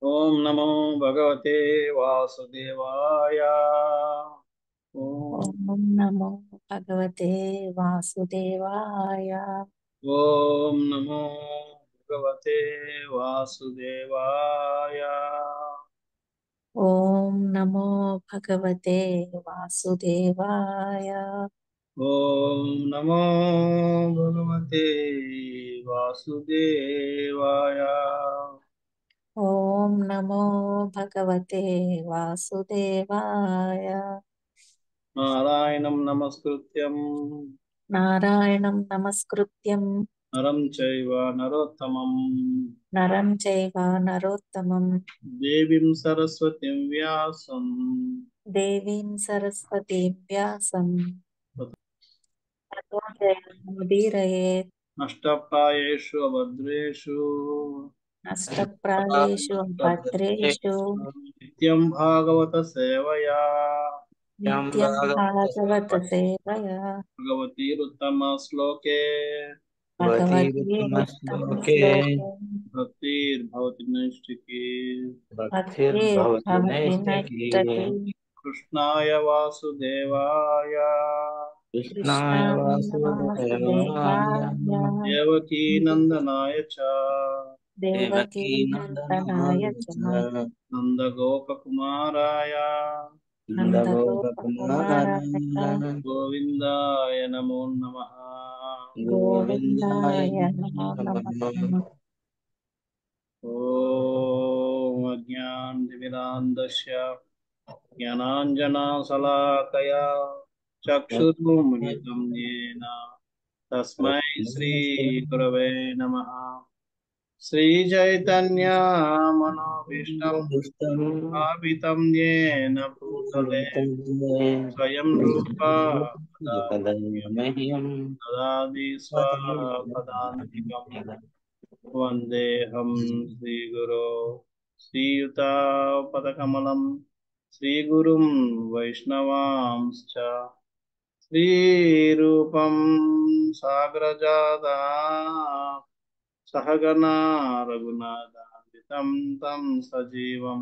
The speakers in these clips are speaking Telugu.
ఓం నమో భగవతే వాసుదేవాయ. ఓం ఓం నమో భగవతే వాసుదేవాయ. ఓం నమో భగవతే వాసుదేవాయ. ఓం నమో భగవతే వాసుదేవాయ. ఓం నమో భగవతే వాసుదేవాయ. ఓం నమో భగవతే వాసుదేవాయ. నారాయణం నమస్కృత్యం నారాయణం నమస్కృత్యం నరం చైవ నరోత్తమం నరం చైవ నరోత్తమం దేవీం సరస్వతిం వ్యాసం దేవీం సరస్వతీం వ్యాసం తతో జయముదీరయేత్. నష్టప్రాయేషు అభద్రేషు నష్టప్రాయేషు భద్రేషు నిత్యం భాగవత సేవయా నిత్యం భాగవత సేవయా. భగవతీరుత్తమ శ్లోకే భగవద్గీతోత్తమ శ్లోకే భక్తిర్భవతి నైష్టికీ భక్తిర్భవతి నైష్ఠికీ. కృష్ణాయ వాసుదేవాయ కృష్ణాయ వాసుదేవాయ దేవకీ నందనాయ చ దేవకీ నందనాయ చ నందగోపకుమారాయ నందగోపకుమారాయ గోవిందాయ నమో నమః. గోవిందాయ నమో నమః. ఓం అజ్ఞానతిమిరాంధస్య జ్ఞానాంజనశలాకయా చక్షురున్మిలితం येन తస్మై శ్రీ గురవే నమః. శ్రీచైతన్య మనోభీష్టం స్థాపితం येन భూతలే స్వయం రూప దదాతి స్వపదాంతికం. వందేహం శ్రీగురో శ్రీయుతాపదకమలం శ్రీగురుం వైష్ణవాంశ్చ శ్రీరూపం సాగ్రజాతా సహగణా రఘునాథాన్వితం తం సజీవం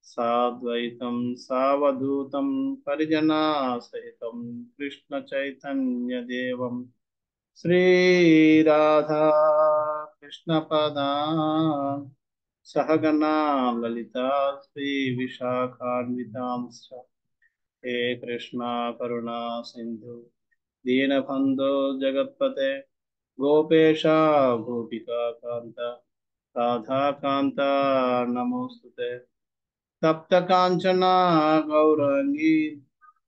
సాద్వైతం సావధూతం పరిజనా సహితం కృష్ణ చైతన్య దేవం శ్రీరాధా కృష్ణ పదా సహగణా లలితా శ్రీ విశాఖాన్వితాంశ్చ హే కృష్ణ కరుణా సింధు దీనబంధో జగత్పతే గోపేశ గోపికా కాంత రాధాకాంత నమోస్తుతే తప్త కాంచన గౌరాంగి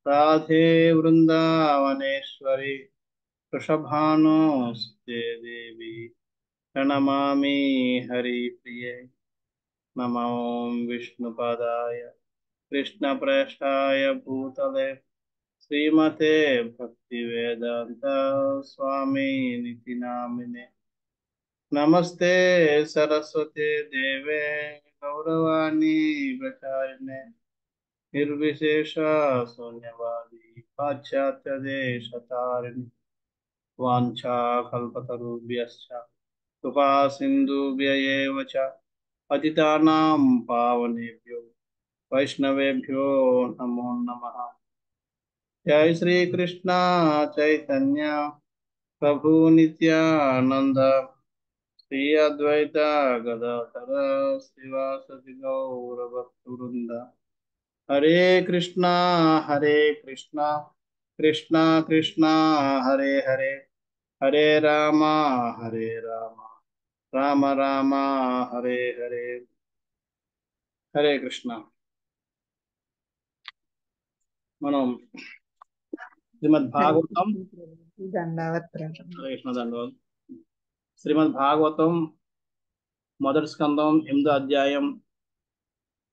రాధే వృందావనేశ్వరి వృషభానుసుతే దేవి ప్రణమామి హరిప్రియ. నమో విష్ణుపదాయ కృష్ణప్రేష్టాయ భూతలే శ్రీమతే భక్తివేదాంత స్వామి నితి నామినే. నమస్తే సరస్వతే దేవే గౌరవాణి ప్రచారిణే నిర్విశేష శూన్యవాది పాశ్చాత్య దేశతారిణి. వాంఛాకల్పతరుభ్యశ్చ కృపా సింధుభ్య ఏవ చ పతితానాం పావనేభ్యో వైష్ణవేభ్యో నమో నమః. జై శ్రీ కృష్ణ చైతన్య ప్రభు నిత్యానంద శ్రీ అద్వైత గదాధర శ్రీవాసది గౌరభక్తవృంద. హరే కృష్ణ కృష్ణ కృష్ణ హరే హరే, హరే రామ రామ రామ హరే హరే. హరే కృష్ణ. మనం శ్రీమద్ భాగవతం హరే కృష్ణ దండవత్. శ్రీమద్ భాగవతం మొదటి స్కందం 8వ అధ్యాయం.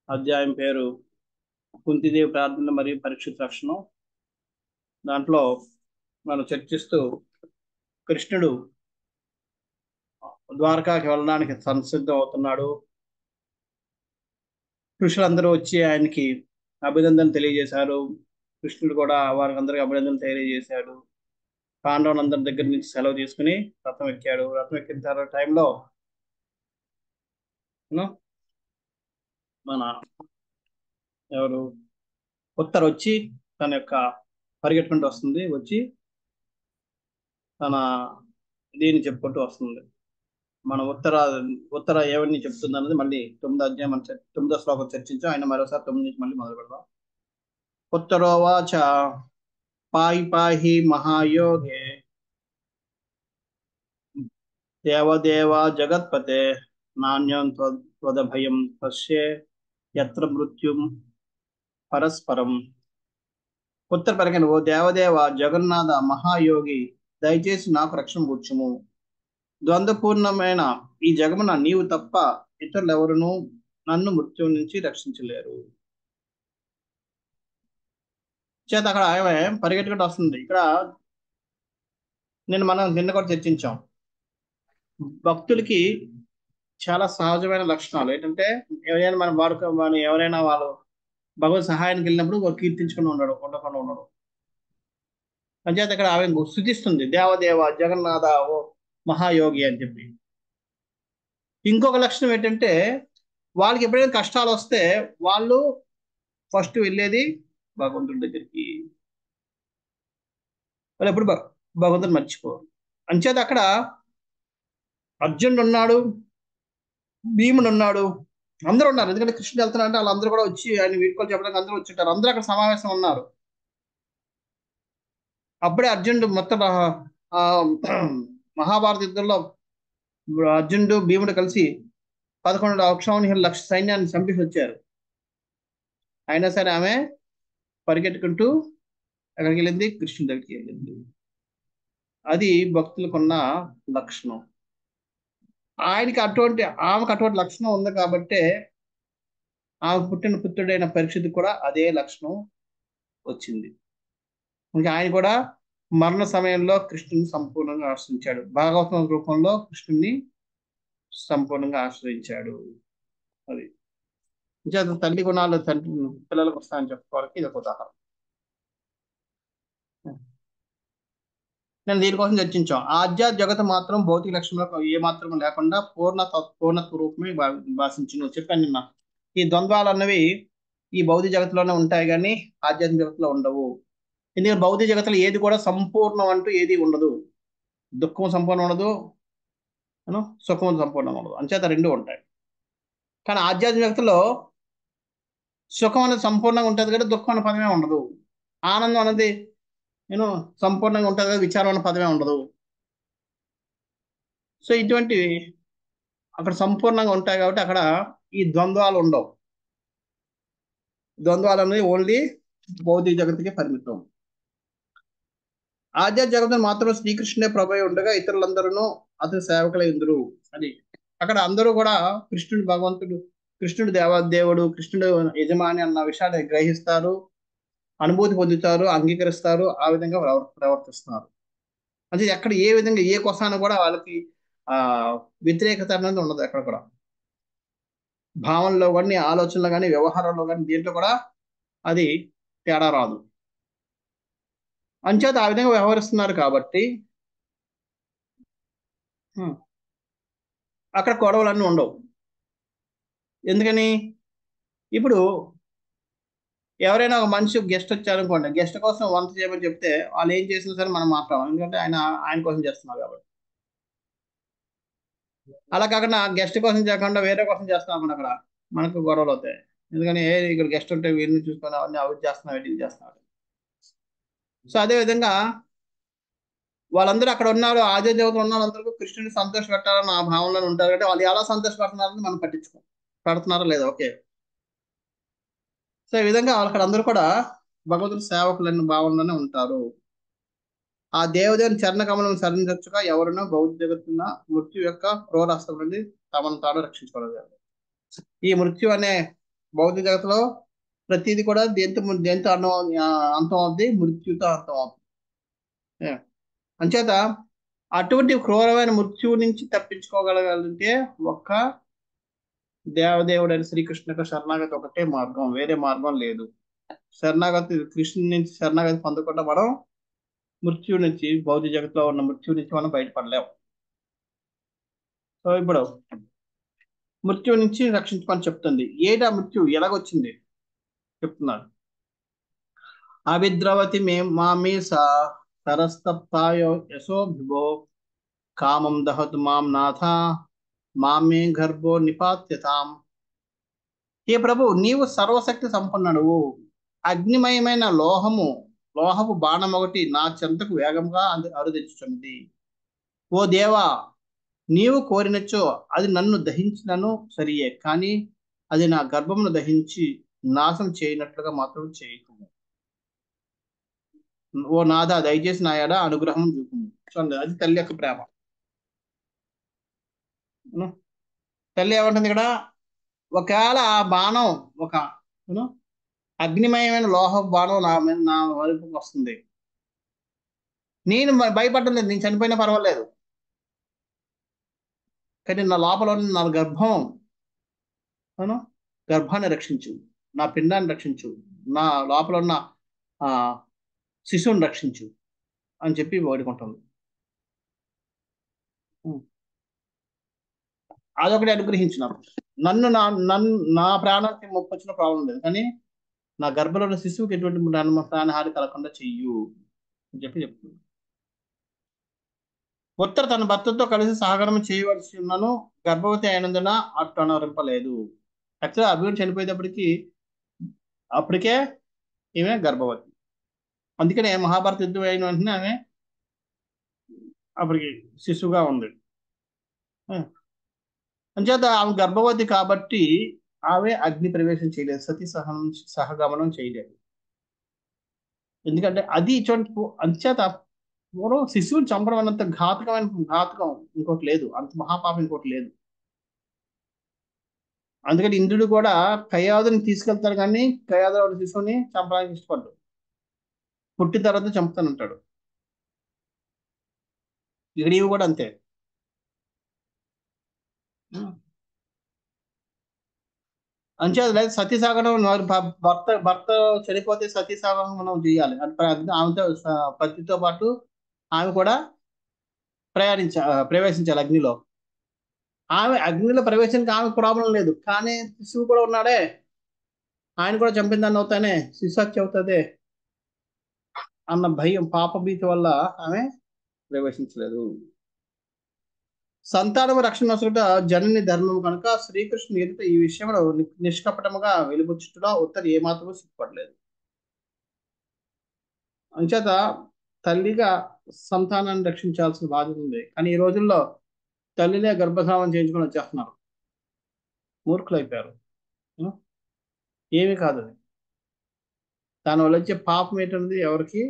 అధ్యాయం పేరు కుంతిదేవి ప్రార్థన మరియు పరీక్షిత్ రక్షణం. దాంట్లో మనం చర్చిస్తూ కృష్ణుడు ద్వారకాకి వెళ్ళడానికి సంసిద్ధం అవుతున్నాడు. ఋషులందరూ వచ్చి ఆయనకి అభినందన తెలియజేశారు. కృష్ణుడు కూడా వారికి అందరికి అభినందన తెలియజేశాడు. పాండవులందరి దగ్గర నుంచి సెలవు తీసుకుని రథం ఎక్కాడు. రథం ఎక్కిన తర్వాత టైంలో మన ఎవరు ఉత్తర వచ్చి తన యొక్క పరిగెట్టుకుంటూ వస్తుంది, వచ్చి తన దీన్ని చెప్పుకుంటూ వస్తుంది. మన ఉత్తర ఏమని చెప్తుంది అన్నది మళ్ళీ 9వ అధ్యాయం 9వ శ్లోకం చర్చించాం. ఆయన మరోసారి 9 నుంచి మళ్ళీ మొదలు పెడదాం. ఉత్తరోవాచ పాయి పాహి మహాయోగే దేవదేవ జగత్పతే నాణ్యం త్వదభయం పశ్యే యత్ర మృత్యుం పరస్పరం. ఉత్తర పలికిన, ఓ దేవదేవ జగన్నాథ మహాయోగి, దయచేసి నాకు రక్షణ కూర్చుము. ద్వంద్వపూర్ణమైన ఈ జగమున నీవు తప్ప ఇతరులెవరునూ నన్ను మృత్యువు నుంచి రక్షించలేరు. చేత అక్కడ ఆమె పరిగెట్టుకుంటూ వస్తుంది. ఇక్కడ మనం నిన్న కూడా చర్చించాం, భక్తులకి చాలా సహజమైన లక్షణాలు ఏంటంటే, ఎవరైనా మనం ఎవరైనా వాళ్ళు భగవత్ సహాయానికి వెళ్ళినప్పుడు కీర్తించుకుని ఉండకుండా ఉండడు. అంచేత ఇక్కడ ఆమె స్తుతిస్తుంది, దేవదేవ జగన్నాథ ఓ మహాయోగి అని చెప్పి. ఇంకొక లక్షణం ఏంటంటే, వాళ్ళకి ఎప్పుడైనా కష్టాలు వస్తే వాళ్ళు ఫస్ట్ వెళ్ళేది భగవంతుడి దగ్గరికి. వాళ్ళు ఎప్పుడు భగవంతుని మర్చిపోరు. అంచేత అక్కడ అర్జునుడు ఉన్నాడు, భీముడు ఉన్నాడు, అందరూ ఉన్నారు. ఎందుకంటే కృష్ణుడు వెళ్తున్నారంటే వాళ్ళందరూ కూడా వచ్చి ఆయన వీడ్కోలు చెప్పడానికి అందరూ వచ్చింటారు. అందరూ అక్కడ సమావేశం ఉన్నారు. అప్పుడే అర్జునుడు మొత్తం మహాభారత యుద్ధంలో అర్జునుడు భీముడు కలిసి 11,00,000 సైన్యాన్ని చంపేసి వచ్చారు. అయినా సరే ఆమె పరిగెట్టుకుంటూ ఎక్కడికి వెళ్ళింది? కృష్ణుడి దగ్గరికి వెళ్ళింది. అది భక్తులకున్న లక్షణం. ఆమెకు అటువంటి లక్షణం ఉంది కాబట్టి ఆమె పుట్టిన పుత్రుడైన పరీక్షితుడికి కూడా అదే లక్షణం వచ్చింది. ఇంకా ఆయన కూడా మరణ సమయంలో కృష్ణుని సంపూర్ణంగా ఆశ్రయించాడు. భాగవతం రూపంలో కృష్ణుని సంపూర్ణంగా ఆశ్రయించాడు. అది తల్లి గుణాలు తండ్రి పిల్లలకు వస్తాయని చెప్పుకోవడానికి ఇది ఒక ఉదాహరణ. నేను దీనికోసం చర్చించాం. ఆధ్యాత్మిక జగత మాత్రం భౌతిక లక్షణాలకు ఏ మాత్రం లేకుండా పూర్ణత్వ రూపమే భాషించి నువ్వు చెప్పాను నిన్న. ఈ ద్వంద్వాలు అన్నవి ఈ భౌతిక జగత్తులోనే ఉంటాయి కానీ ఆధ్యాత్మిక జగత్తులో ఉండవు. ఎందుకంటే భౌతిక జగత్తులో ఏది కూడా సంపూర్ణం అంటూ ఏది ఉండదు. దుఃఖం సంపూర్ణం ఉండదు, సుఖం సంపూర్ణం ఉండదు. అంచేత రెండు ఉంటాయి. కానీ ఆధ్యాత్మిక జగత్తులో సుఖం అనేది సంపూర్ణంగా ఉంటుంది కదా, దుఃఖం అనే పదమే ఉండదు. ఆనందం అనేది సంపూర్ణంగా ఉంటుంది కదా, విచారం అనే పదమే ఉండదు. సో ఇటువంటివి అక్కడ సంపూర్ణంగా ఉంటాయి కాబట్టి అక్కడ ఈ ద్వంద్వాలు ఉండవు. ద్వంద్వాలు అనేది ఓన్లీ భౌతిక జగత్తుకి పరిమితం. ఆధ్యాత్మిక జగత్తును మాత్రం శ్రీకృష్ణుడే ప్రభు ఉండగా ఇతరులందరూ అతని సేవకులై ఉందరు. అది అక్కడ అందరూ కూడా కృష్ణుడు దేవదేవుడు, కృష్ణుడు యజమాని అన్న విషయాన్ని గ్రహిస్తారు, అనుభూతి పొందుతారు, అంగీకరిస్తారు, ఆ విధంగా ప్రవర్తిస్తున్నారు. అంటే ఎక్కడ ఏ విధంగా ఏ కోసాన్ని కూడా వాళ్ళకి వ్యతిరేకత అనేది ఉండదు. ఎక్కడ కూడా భావనలో కానీ, ఆలోచనలో కానీ, వ్యవహారంలో కానీ దీంట్లో కూడా అది తేడా రాదు. అంచేత ఆ విధంగా వ్యవహరిస్తున్నారు కాబట్టి అక్కడ గొడవలన్నీ ఉండవు. ఎందుకని? ఇప్పుడు ఎవరైనా ఒక మనిషి గెస్ట్ వచ్చారనుకోండి, గెస్ట్ కోసం వంట చేయమని చెప్తే వాళ్ళు ఏం చేసినా సరే మనం మాట్లాడాం, ఎందుకంటే ఆయన కోసం చేస్తున్నారు కాబట్టి. అలా కాకుండా గెస్ట్ కోసం చేయకుండా వేరే కోసం చేస్తున్నాం అక్కడ మనకు గొడవలు అవుతాయి. ఎందుకని ఇక్కడ గెస్ట్ ఉంటే వీరిని చూసుకొని అవన్నీ అవి చేస్తున్నాం, వీటిని చేస్తున్నారు. సో అదే విధంగా వాళ్ళందరూ అక్కడ ఉన్నారు, ఆధ్యాత్మిక జగత్తులో ఉన్న వాళ్ళందరూ కృష్ణుని సంతోష పెట్టాలని ఆ భావనలో ఉంటారు కాబట్టి వాళ్ళు ఎలా సంతోషపడుతున్నారని మనం పెడుతున్నారా లేదా? ఓకే. సో ఈ విధంగా అక్కడ అందరూ కూడా భగవంతుడి సేవకులైన భావనలోనే ఉంటారు. ఆ దేవదేవుని చరణ కమలం శరణించగా ఎవరైనా భౌతిక జగత్తున్న మృత్యు యొక్క క్రూరహస్తం నుండి తమను తాను రక్షించుకోలేదు. ఈ మృత్యు అనే భౌతిక జగత్తులో ప్రతిదీ కూడా దేంతో అంతం అవుద్ది, మృత్యుతో అంతం అవుతుంది. అంచేత అటువంటి క్రూరమైన మృత్యువు నుంచి తప్పించుకోగలగాలంటే ఒక్క దేవదేవుడైన శ్రీకృష్ణుకు శరణాగతి ఒకటే మార్గం, వేరే మార్గం లేదు. కృష్ణుని నుంచి శరణాగతి పొందకుండా మనం మృత్యు నుంచి, భౌతిక జగత్తులో ఉన్న మృత్యు నుంచి మనం బయటపడలేం. సో ఇప్పుడు మృత్యు నుంచి రక్షించమని చెప్తుంది. ఏడా మృత్యు ఎలాగొచ్చింది చెప్తున్నారు. అవిద్రవతి మే మామి సరస్తప్తాయో యశోభిభో కామం దహతు మాం నాథ మామే గర్భో నిపాత్యతాం. ఏ ప్రభు, నీవు సర్వశక్తి సంపన్నుడువు. అగ్నిమయమైన లోహపు బాణం ఒకటి నా చెంతకు వేగంగా అరుదెచ్చుచున్నది. ఓ దేవా, నీవు కోరినచో అది నన్ను దహించినను సరియే, కానీ అది నా గర్భమును దహించి నాశనం చేయనట్లుగా మాత్రం చేయకుము. ఓ నాథ, దయచేసి నా ఎడ అనుగ్రహం చూపుము. చూడండి, అది తల్లి యొక్క ప్రేమ. తల్లి ఏమంటుంది ఇక్కడ, ఒకవేళ ఆ బాణం ఒక అగ్నిమయమైన లోహ బాణం నా వైపుకి వస్తుంది, నేను భయపడడం లేదు, నేను చనిపోయినా పర్వాలేదు, కానీ నా లోపల ఉన్న నా గర్భాన్ని రక్షించు, నా పిండాన్ని రక్షించు, నా లోపల ఉన్న ఆ శిశువుని రక్షించు అని చెప్పి వేడుకుంటుంది. అదొకటి అనుగ్రహించు నాకు. నన్ను నా ప్రాణానికి ముప్పు వచ్చిన ప్రాబ్లం లేదు, కానీ నా గర్భంలో ఉన్న శిశువుకి ఎటువంటి ప్రాణహాని కలగకుండా చెయ్యు అని చెప్పి చెప్తుంది. ఉత్తర తన భర్తతో కలిసి సహకారం చేయవలసి ఉన్నాను, గర్భవతి అయినందున అట్టు అనరింపలేదు. యాక్చువల్గా అభిమన్యుడు చనిపోయేటప్పటికి అప్పటికే ఈమె గర్భవతి. అందుకనే మహాభారత యుద్ధం అయిన వెంటనే ఆమె అప్పటికి శిశువుగా ఉంది. అంచేత ఆమె గర్భవతి కాబట్టి ఆమె అగ్ని ప్రవేశం చేయలేదు, సతీ సహగమనం చేయలేదు. ఎందుకంటే అది ఇటువంటి అంచేత పూర్వం శిశువుని చంపడం అన్నంత ఘాతకం ఇంకోటి లేదు, అంత మహాపాపం ఇంకోటి లేదు. అందుకని ఇంద్రుడు కూడా కయాదుని తీసుకెళ్తాడు, కానీ కయాదు శిశువుని చంపడానికి ఇష్టపడ్డాడు, పుట్టిన తర్వాత చంపుతానంటాడు. ఇక్కడ ఇవి కూడా అంతే. అంచేత లేదు, సతీసాగరం భర్త చనిపోతే సతీసాగరం మనం చేయాలి. ఆమెతో పతితో పాటు ఆమె కూడా ప్రవేశించాలి అగ్నిలో. ఆమె అగ్నిలో ప్రవేశానికి ఆమె ప్రాబ్లం లేదు, కానీ శిశువు కూడా ఉన్నాడే, ఆయన కూడా చంపిందని అవుతానే, శిశుహత్య అవుతుంది అన్న భయం, పాపభీతి వల్ల ఆమె ప్రవేశించలేదు. సంతానము రక్షణ నొసగుట జనని ధర్మము కనుక శ్రీకృష్ణుని ఎదుట ఈ విషయంలో నిష్కపటముగా వెలుబుచ్చుటలో ఉత్తర ఏమాత్రము సిగ్గుపడలేదు. అంచేత తల్లిగా సంతానాన్ని రక్షించాల్సిన బాధ్యత ఉంది, కానీ ఈ రోజుల్లో తల్లినే గర్భధామం చేయించుకొని వచ్చేస్తున్నారు, మూర్ఖులైపోయారు. ఏమి కాదు అది, దానివల్ల వచ్చే పాపం ఏంటన్నది ఎవరికి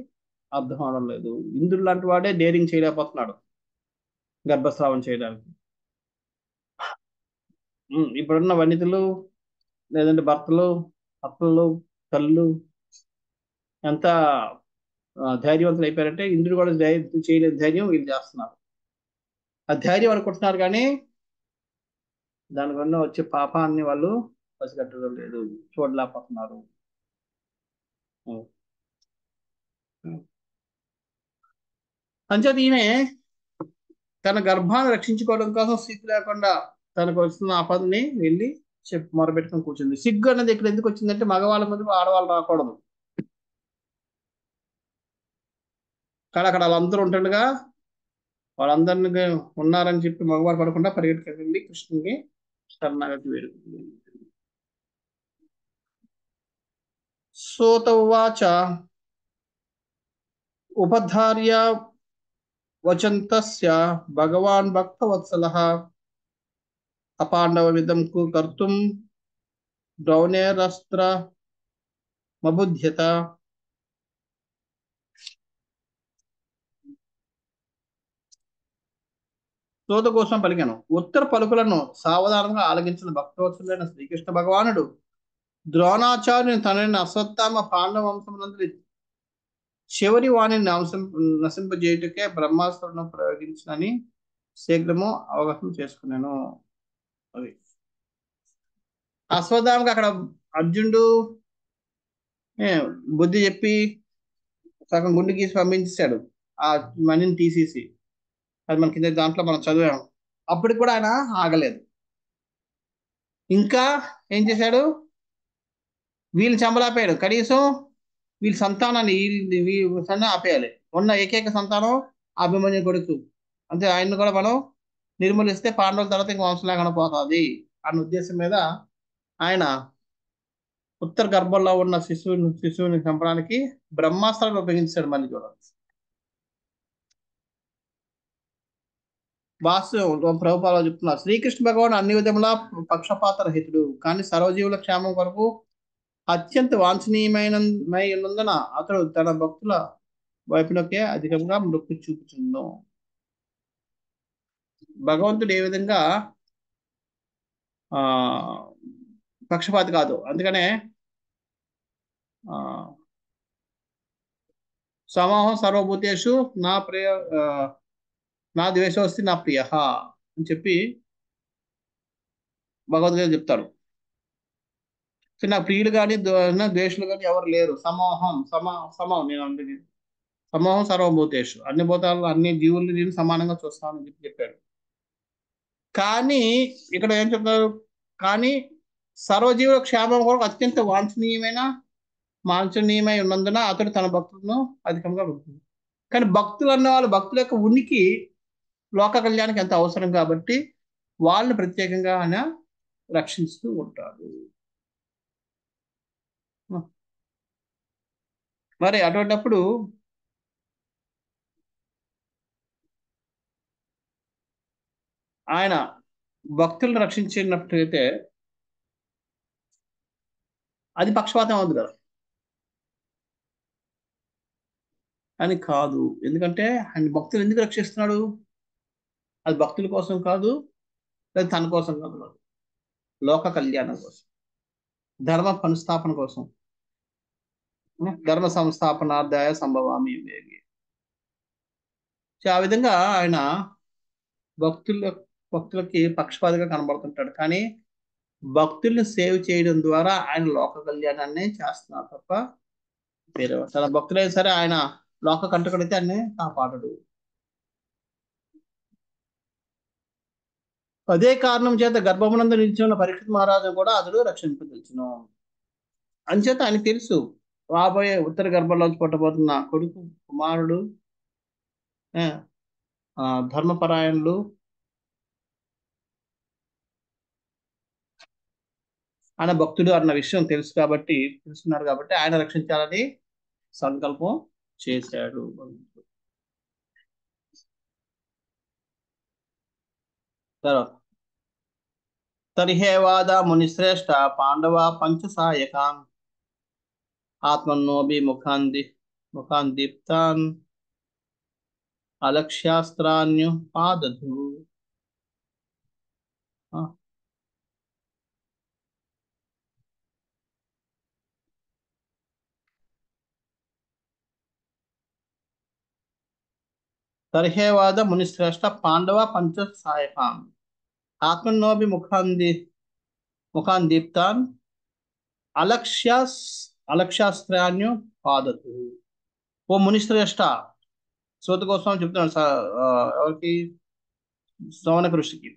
అర్థం అవడం లేదు. ఇంద్రుడు లాంటి వాడే డేరింగ్ చేయలేకపోతున్నాడు గర్భస్రావం చేయడానికి. ఇప్పుడున్న వనితలు లేదంటే భర్తలు, అత్తలు, తల్లు ఎంత ధైర్యవంతులు అయిపోయారంటే ఇంద్రుడు కూడా చేయలేని ధైర్యం వీళ్ళు చేస్తున్నారు. ఆ ధైర్యం అనుకుంటున్నారు, కానీ దానివల్ల వచ్చే పాపాన్ని వాళ్ళు పసిగట్టడం లేదు, చూడలేకపోతున్నారు. అంచేత ఈమె తన గర్భాన్ని రక్షించుకోవడం కోసం సిగ్గు లేకుండా తనకు వస్తున్న ఆపదని వెళ్ళి మొరబెట్టుకొని కూర్చుంది. సిగ్గు అనేది ఇక్కడ ఎందుకు వచ్చిందంటే మగవాళ్ళ ముందు ఆడవాళ్ళు రాకూడదు, కానీ అక్కడ వాళ్ళందరూ ఉంటుండగా వాళ్ళందరినీ ఉన్నారని చెప్పి మగవారు పడకుండా పరిగెట్టుకు వెళ్ళి కృష్ణునికి శరణాగతి వేడుకుంది. సోత ఉవాచ ఉపధార్య వచంతస్య భగవాన్ భక్తవత్సలః అపాండవమిదం కర్తుం ద్రౌణేరస్త్ర మబుధ్యత. సోత కోసం పలికాను, ఉత్తర పలుకులను సావధానంగా ఆలగించిన భక్తవత్సలైన శ్రీకృష్ణ భగవానుడు ద్రోణాచార్యుని తనని అశ్వత్థామ పాండవ వంశమునందు చివరి వాణిని నశింపజేయుటకే బ్రహ్మాస్త్రం ప్రయోగించనని శీఘ్రము అవగాహన చేసుకున్నాను. అది అశ్వత్థామకి అక్కడ అర్జునుడు బుద్ధి చెప్పి సగం గుండె గీసి పంపించేశాడు, ఆ మణిని తీసేసి. అది మన కింద దాంట్లో మనం చదివాము. అప్పటికి కూడా ఆయన ఆగలేదు. ఇంకా ఏం చేశాడు? వీళ్ళు చంపలేకపోయాడు. కనీసం వీళ్ళ సంతానాన్ని వీళ్ళ ఆపేయాలి. ఉన్న ఏకైక సంతానం అభిమన్యు కొడుకు. అంతే, ఆయన్ని కూడా మనం నిర్మూలిస్తే పాండవుల తర్వాత ఇంక వంశం లేకుండా పోతుంది అన్న ఉద్దేశం మీద ఆయన ఉత్తర గర్భంలో ఉన్న శిశువుని చంపడానికి బ్రహ్మాస్త్రాన్ని ఉపయోగించాడు. మళ్ళీ కూడా ప్రభుపాలు చెప్తున్నారు, శ్రీకృష్ణ భగవాన్ అన్ని విధములా పక్షపాత రహితుడు, కానీ సర్వజీవుల క్షేమం కొరకు అత్యంత వాంఛనీయమై ఉన్నందున అతడు తన భక్తుల వైపునకే అధికంగా మృక్కు చూపుచుండు. భగవంతుడు ఏ విధంగా ఆ పక్షపాతి కాదు. అందుకనే ఆ సమూహం సర్వభూతేషు నా ప్రియ నా ద్వేషోస్తి నా ప్రియ అని చెప్పి భగవద్గీత చెప్తాడు. నా ప్రియులు కానీ ద్వేషులు కానీ ఎవరు లేరు. సమం నేను అందుకే సమూహం సర్వభూతేషు, అన్ని భూతాల్లో అన్ని జీవుల్ని నేను సమానంగా చూస్తానని చెప్పి చెప్పాడు. కానీ ఇక్కడ ఏం చెప్తారు? కానీ సర్వజీవుల క్షేమం కొరకు అత్యంత వాంఛనీయమై ఉన్నందున అతడు తన భక్తులను అధికంగా భక్తులు. కానీ భక్తులు అన్న వాళ్ళు భక్తుల యొక్క ఉనికి లోక కళ్యాణానికి ఎంత అవసరం కాబట్టి వాళ్ళని ప్రత్యేకంగా ఆయన రక్షిస్తూ ఉంటాడు. మరి అటువంటిప్పుడు ఆయన భక్తులను రక్షించినట్టయితే అది పక్షపాతం అవుతుంది కదా అని కాదు. ఎందుకంటే ఆయన భక్తులు ఎందుకు రక్షిస్తున్నాడు? అది భక్తుల కోసం కాదు, లేదా తన కోసం కాదు, లోక కళ్యాణం కోసం, ధర్మ సంస్థాపన కోసం. ధర్మ సంస్థాపనార్థాయ సంభవామి యుగే. ఆ విధంగా ఆయన భక్తులకి పక్షపాతిగా కనబడుతుంటాడు. కానీ భక్తుల్ని సేవ్ చేయడం ద్వారా ఆయన లోక కళ్యాణాన్ని చేస్తున్నారు తప్ప వేరే తన భక్తులైనా సరే ఆయన లోక కంటకుడైతే ఆయన్ని కాపాడడు. అదే కారణం చేత గర్భమునందు నిలిచి ఉన్న పరీక్షిత్ మహారాజు కూడా అతడు రక్షింపదలుచును. అంచేత ఆయన తెలుసు రాబోయే ఉత్తర గర్భంలోంచి పుట్టబోతున్న కొడుకు కుమారుడు ధర్మపరాయణులు, ఆయన భక్తుడు అన్న విషయం తెలుసుకున్నారు కాబట్టి ఆయన రక్షించాలని సంకల్పం చేశాడు. తర్వాత తరిహేవాద మునిశ్రేష్ఠ పాండవ పంచసాయకాన్ ఆత్మన్నోభి ముఖాన్ దీప్తాన్ అలక్ష్యాస్త్రాన్యుపాదధు. తర్హేవాద మునిశ్రేష్ఠ పాండవ పంచసాయకాన్ ఆత్మన్నోభి ముఖాన్ దీప్తాన్ అలక్ష్యాస్త్రాన్యుపాదధు. ఓ మునిశ్రేష్ఠ, సూత కోసం చెప్తున్నాడు ఎవరికి? శ్రవణ ఋషికి.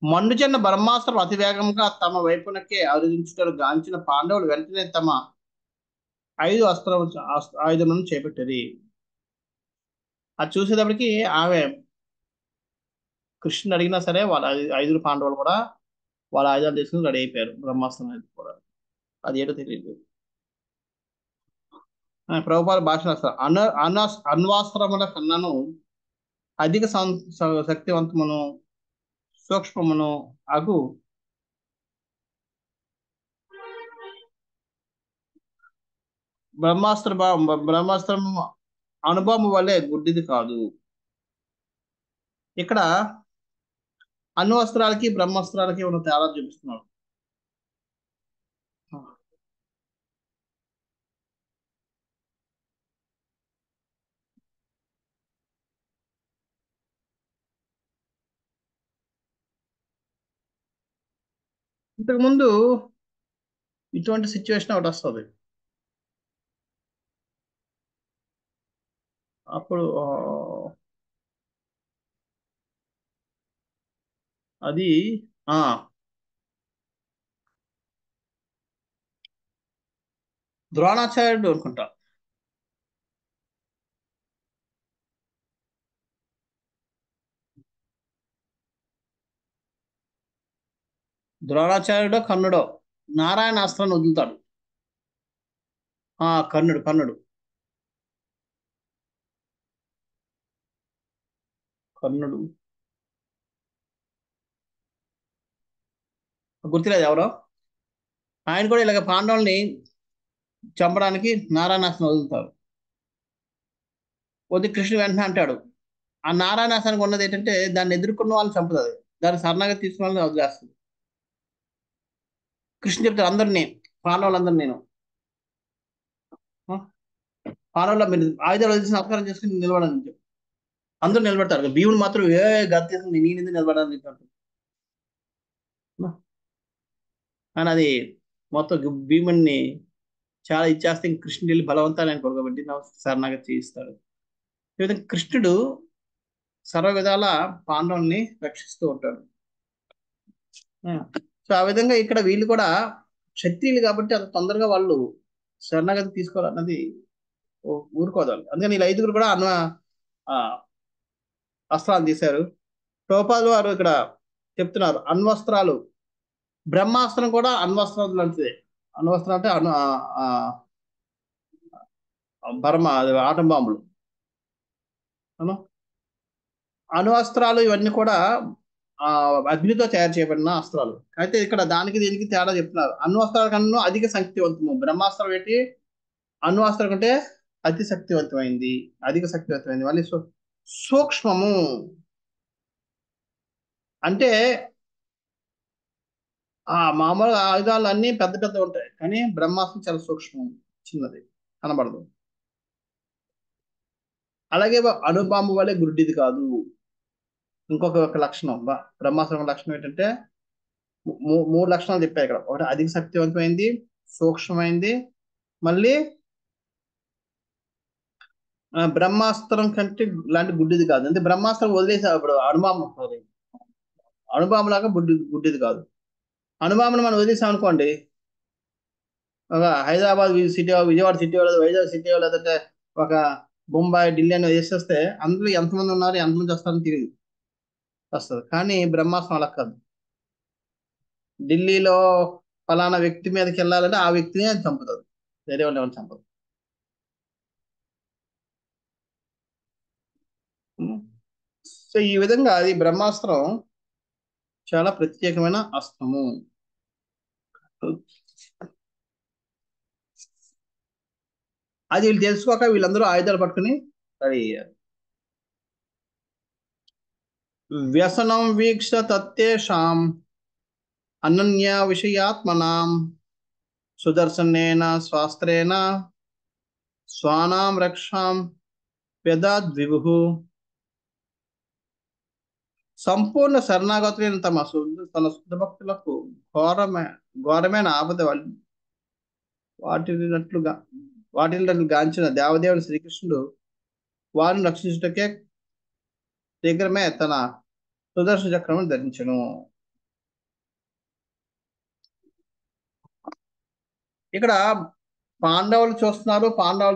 మండుచెన్న బ్రహ్మాస్త్రం అతివేగంగా తమ వైపునకే అరుదించుటను గాంచిన పాండవులు వెంటనే తమ 5 ఆయుధములను చేపట్టేది. అది చూసేటప్పటికి ఆమె కృష్ణుని అడిగినా సరే వాళ్ళ 5 పాండవులు కూడా వాళ్ళ ఆయుధాలు తీసుకుని రెడీ అయిపోయారు బ్రహ్మాస్త్రం అనేది కూడా. అది ఏటో తెలియదు. ప్రభుపాల భాష అణ్వాస్త్రముల కన్నను అధిక శక్తివంతమును సూక్ష్మమును అగు బ్రహ్మాస్త్రం అనుభవం వల్లే గుడ్డిది కాదు. ఇక్కడ అణ్వస్త్రాలకి బ్రహ్మాస్త్రాలకి ఉన్న తేడా చూపిస్తున్నాడు. ఇంతకుముందు ఇటువంటి సిచ్యువేషన్ ఒకటి వస్తుంది. అప్పుడు అది ద్రోణాచార్యుడు అనుకుంటా. ద్రోణాచార్యుడో కర్ణుడో నారాయణాస్త్రాన్ని వదులుతాడు. కర్ణుడు కర్ణుడు గుర్తులేదు ఎవరో. ఆయన కూడా ఇలాగ పాండవుల్ని చంపడానికి నారాయణాస్త్రం వదులుతారు. కృష్ణుడు వెంటనే అంటాడు, ఆ నారాయణాస్త్రానికి ఉన్నది ఏంటంటే దాన్ని ఎదుర్కొన్న వాళ్ళని చంపుతుంది, దాన్ని శరణాగతి తీసుకున్న వాళ్ళని వదిలేస్తుంది. కృష్ణుడు చెప్తాడు అందరినీ, పాండవులందరినీ నేను ఆ, పాండవుల మీరు ఆయుధాలు వదిలేసి నమస్కారం చేసుకుని నిలబడని చెప్పి అందరూ నిలబడతారు. భీముడు మాత్రం గత తీసుకుని నేను ఎందుకు నిలబడాలని చెప్పాడు. కానీ అది మొత్తం భీముడిని చాలా ఇచ్చేస్తే ఇంక కృష్ణుడు వెళ్ళి బలవంతాన్ని ఆయన కొడుకోబెట్టి శరణాగతి చేయిస్తాడు. ఈ విధంగా కృష్ణుడు సర్వ విధాల పాండవుల్ని రక్షిస్తూ ఉంటాడు. సో ఆ విధంగా ఇక్కడ వీళ్ళు కూడా క్షత్రియులు కాబట్టి అంత తొందరగా వాళ్ళు శరణాగతి తీసుకోవాలన్నది ఊరుకోదాలి. అందుకని వీళ్ళు 5గురు కూడా ఆ, అస్త్రాలు తీశారు. ప్రభుపాదులు వారు ఇక్కడ చెప్తున్నారు అణ్వస్త్రాలు, బ్రహ్మాస్త్రం కూడా అణ్వస్త్రం లాంటిదే. అణ్వస్త్రం అంటే బర్మ అది ఆటం బాంబులు. అణువస్త్రాలు ఇవన్నీ కూడా అగ్నితో తయారు చేయబడిన అస్త్రాలు. అయితే ఇక్కడ దానికి దీనికి తేడా చెప్తున్నారు. అణ్వస్త్రాల కన్నా అధిక శక్తివంతము. బ్రహ్మాస్త్రం ఏంటి, అణ్వస్త్రం కంటే అతి శక్తివంతమైంది, అధిక శక్తివంతమైంది. మళ్ళీ సూక్ష్మము అంటే మామూలుగా ఆయుధాలు అన్ని పెద్ద పెద్ద ఉంటాయి, కానీ బ్రహ్మాస్త్రం చాలా సూక్ష్మం, చిన్నది, కనబడదు. అలాగే అణుబాంబు వలె గుడ్డిది కాదు. ఇంకొక లక్షణం బ్రహ్మాస్త్రం లక్షణం ఏంటంటే మూడు లక్షణాలు చెప్పాయి ఇక్కడ. ఒకటి అధిక శక్తివంతమైంది, సూక్ష్మమైంది, మళ్ళీ బ్రహ్మాస్త్రం కంటే లాంటి గుడ్డిది కాదు. అంటే బ్రహ్మాస్త్రం వదిలేసా ఇప్పుడు అణుబాంబులాగా గుడ్డిది కాదు. అణుబాంబును మనం వదిలేసాం అనుకోండి, ఒక Hyderabad city, Vijayawada city, Vizag city, లేదంటే ఒక బొంబాయి, ఢిల్లీ అని వేసేస్తే అందులో ఎంతమంది ఉన్నారు, ఎంతమంది వస్తారని తెలియదు, వస్తుంది. కానీ బ్రహ్మాస్త్రం అలా కాదు. ఢిల్లీలో ఫలానా వ్యక్తి మీదకి వెళ్ళాలంటే ఆ వ్యక్తిని అది చంపుతుంది, వేరే వాళ్ళు ఎవరు చంపదు. సో ఈ విధంగా అది బ్రహ్మాస్త్రం చాలా ప్రత్యేకమైన అస్త్రము. అది వీళ్ళు తెలుసుకోక వీళ్ళందరూ ఆయుధాలు పట్టుకుని రెడీ అయ్యారు. వ్యసనం వీక్ష తత్తేషాం అనన్య విషయాత్మనాం సుదర్శనేన స్వాస్త్రేణ స్వానాం రక్షాం వ్యదాద్విభు. సంపూర్ణ శరణాగతులైన తన శుద్ధ భక్తులకు ఘోరమైన ఆపద వాటిని గాంచిన దేవదేవుని శ్రీకృష్ణుడు వారిని రక్షించుటకే శీఘ్రమే తన సుదర్శన చక్రమును ధరించను. ఇక్కడ పాండవులు చూస్తున్నారు, పాండవుల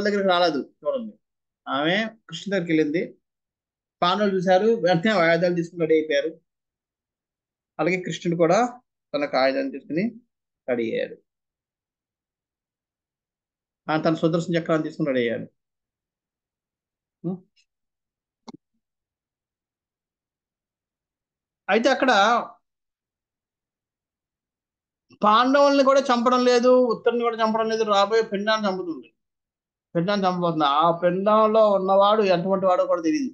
దగ్గరికి రాలేదు. చూడండి, ఆమె కృష్ణ దగ్గరికి వెళ్ళింది, పాండవులు చూశారు, వెంటనే ఆయుధాలు తీసుకుని రెడీ అయిపోయారు. అలాగే కృష్ణుడు కూడా తనకు ఆయుధాలు తీసుకుని రెడీ అయ్యాడు, తన సుదర్శన చక్రాన్ని తీసుకుని రెడీ అయ్యాడు. అయితే అక్కడ పాండవుల్ని కూడా చంపడం లేదు, ఉత్తరుని కూడా చంపడం లేదు, రాబోయే పిండాన్ని చంపుతుంది. పిండాన్ని చంపబోతుంది. ఆ పిండంలో ఉన్నవాడు ఎటువంటి వాడో కూడా తెలియదు,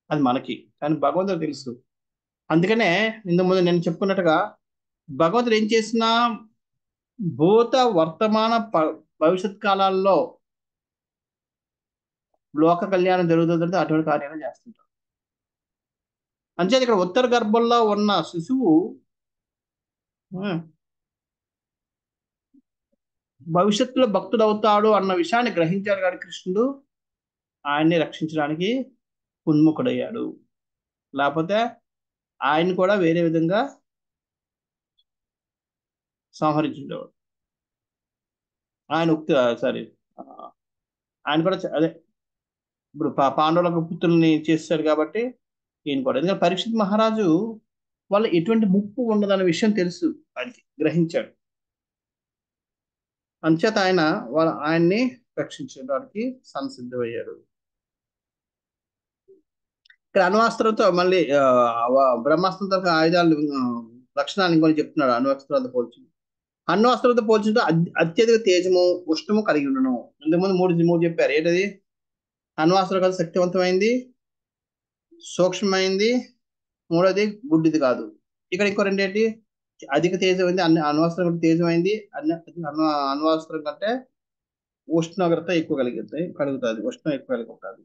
అది మనకి, కానీ భగవంతుడు తెలుసు. అందుకనే ఇంతకు ముందు నేను చెప్పుకున్నట్టుగా భగవంతుడు ఏం చేసినా భూత వర్తమాన భవిష్యత్ కాలాల్లో లోక కళ్యాణం జరుగుతుందంటే అటువంటి కార్యాలు చేస్తుంటారు. అంచేది ఇక్కడ ఉత్తర గర్భంలో ఉన్న శిశువు భవిష్యత్తులో భక్తుడు అవుతాడు అన్న విషయాన్ని గ్రహించాడు, కానీ కృష్ణుడు ఆయన్ని రక్షించడానికి ఉన్ముఖుడయ్యాడు. లేకపోతే ఆయన కూడా వేరే విధంగా సంహరించుండేవాడు. ఆయన ఉక్తి సారీ ఆయన కూడా అదే ఇప్పుడు పాండవులకు పుత్రుల్ని చేస్తాడు కాబట్టి ఈయన కూడా. ఎందుకంటే పరీక్షిత్ మహారాజు వాళ్ళు ఎటువంటి ముప్పు ఉండదన్న విషయం తెలుసు, ఆయనకి గ్రహించాడు. అంచేత ఆయన్ని రక్షించడానికి సంసిద్ధమయ్యాడు. ఇక్కడ అణ్వాస్త్రంతో మళ్ళీ బ్రహ్మాస్త్రంతో ఆయుధాలు లక్షణాలు ఇంకొని చెప్తున్నాడు. అణ్వాస్త్రాలతో పోల్చి అణ్వాస్త్రంతో పోల్చుంటే అత్యధిక తేజము ఉష్ణము కలిగి ఉండను. ఇంతకుముందు మూడు చెప్పారు. ఏంటది? అణ్వాస్త్రం కాదు శక్తివంతమైంది, సూక్ష్మమైంది, మూడోది గుడ్డిది కాదు. ఇక్కడ ఇంకో రెండేంటి? అధిక తేజమైంది, అణ్వాస్త్రం కంటే తేజమైంది, అణ్వాస్త్రం కంటే ఉష్ణోగ్రత ఎక్కువ కలుగుతుంది, ఉష్ణం ఎక్కువ కలిగి ఉంటుంది.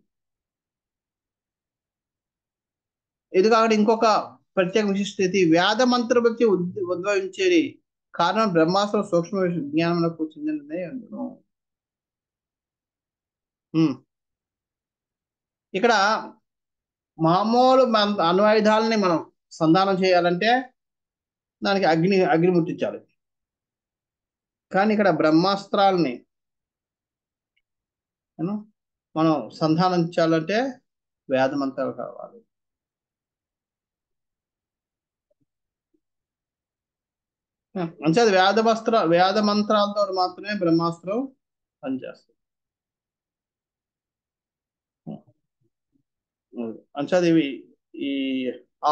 ఇది కాకుండా ఇంకొక ప్రత్యేక విశిష్టత, వేద మంత్ర భక్తి ఉద్భవించేది కారణం బ్రహ్మాస్త్రం సూక్ష్మ జ్ఞానంలో చెందినదే అందును. ఇక్కడ మామూలు అణ్వాయుధాలని మనం సంధానం చేయాలంటే దానికి అగ్ని ముట్టించాలి. కానీ ఇక్కడ బ్రహ్మాస్త్రాలని మనం సంధానించాలంటే వేద మంత్రాలు కావాలి. అంటే వేద మంత్రాలతో మాత్రమే బ్రహ్మాస్త్రం పనిచేస్తుంది. అంచేది ఇవి ఈ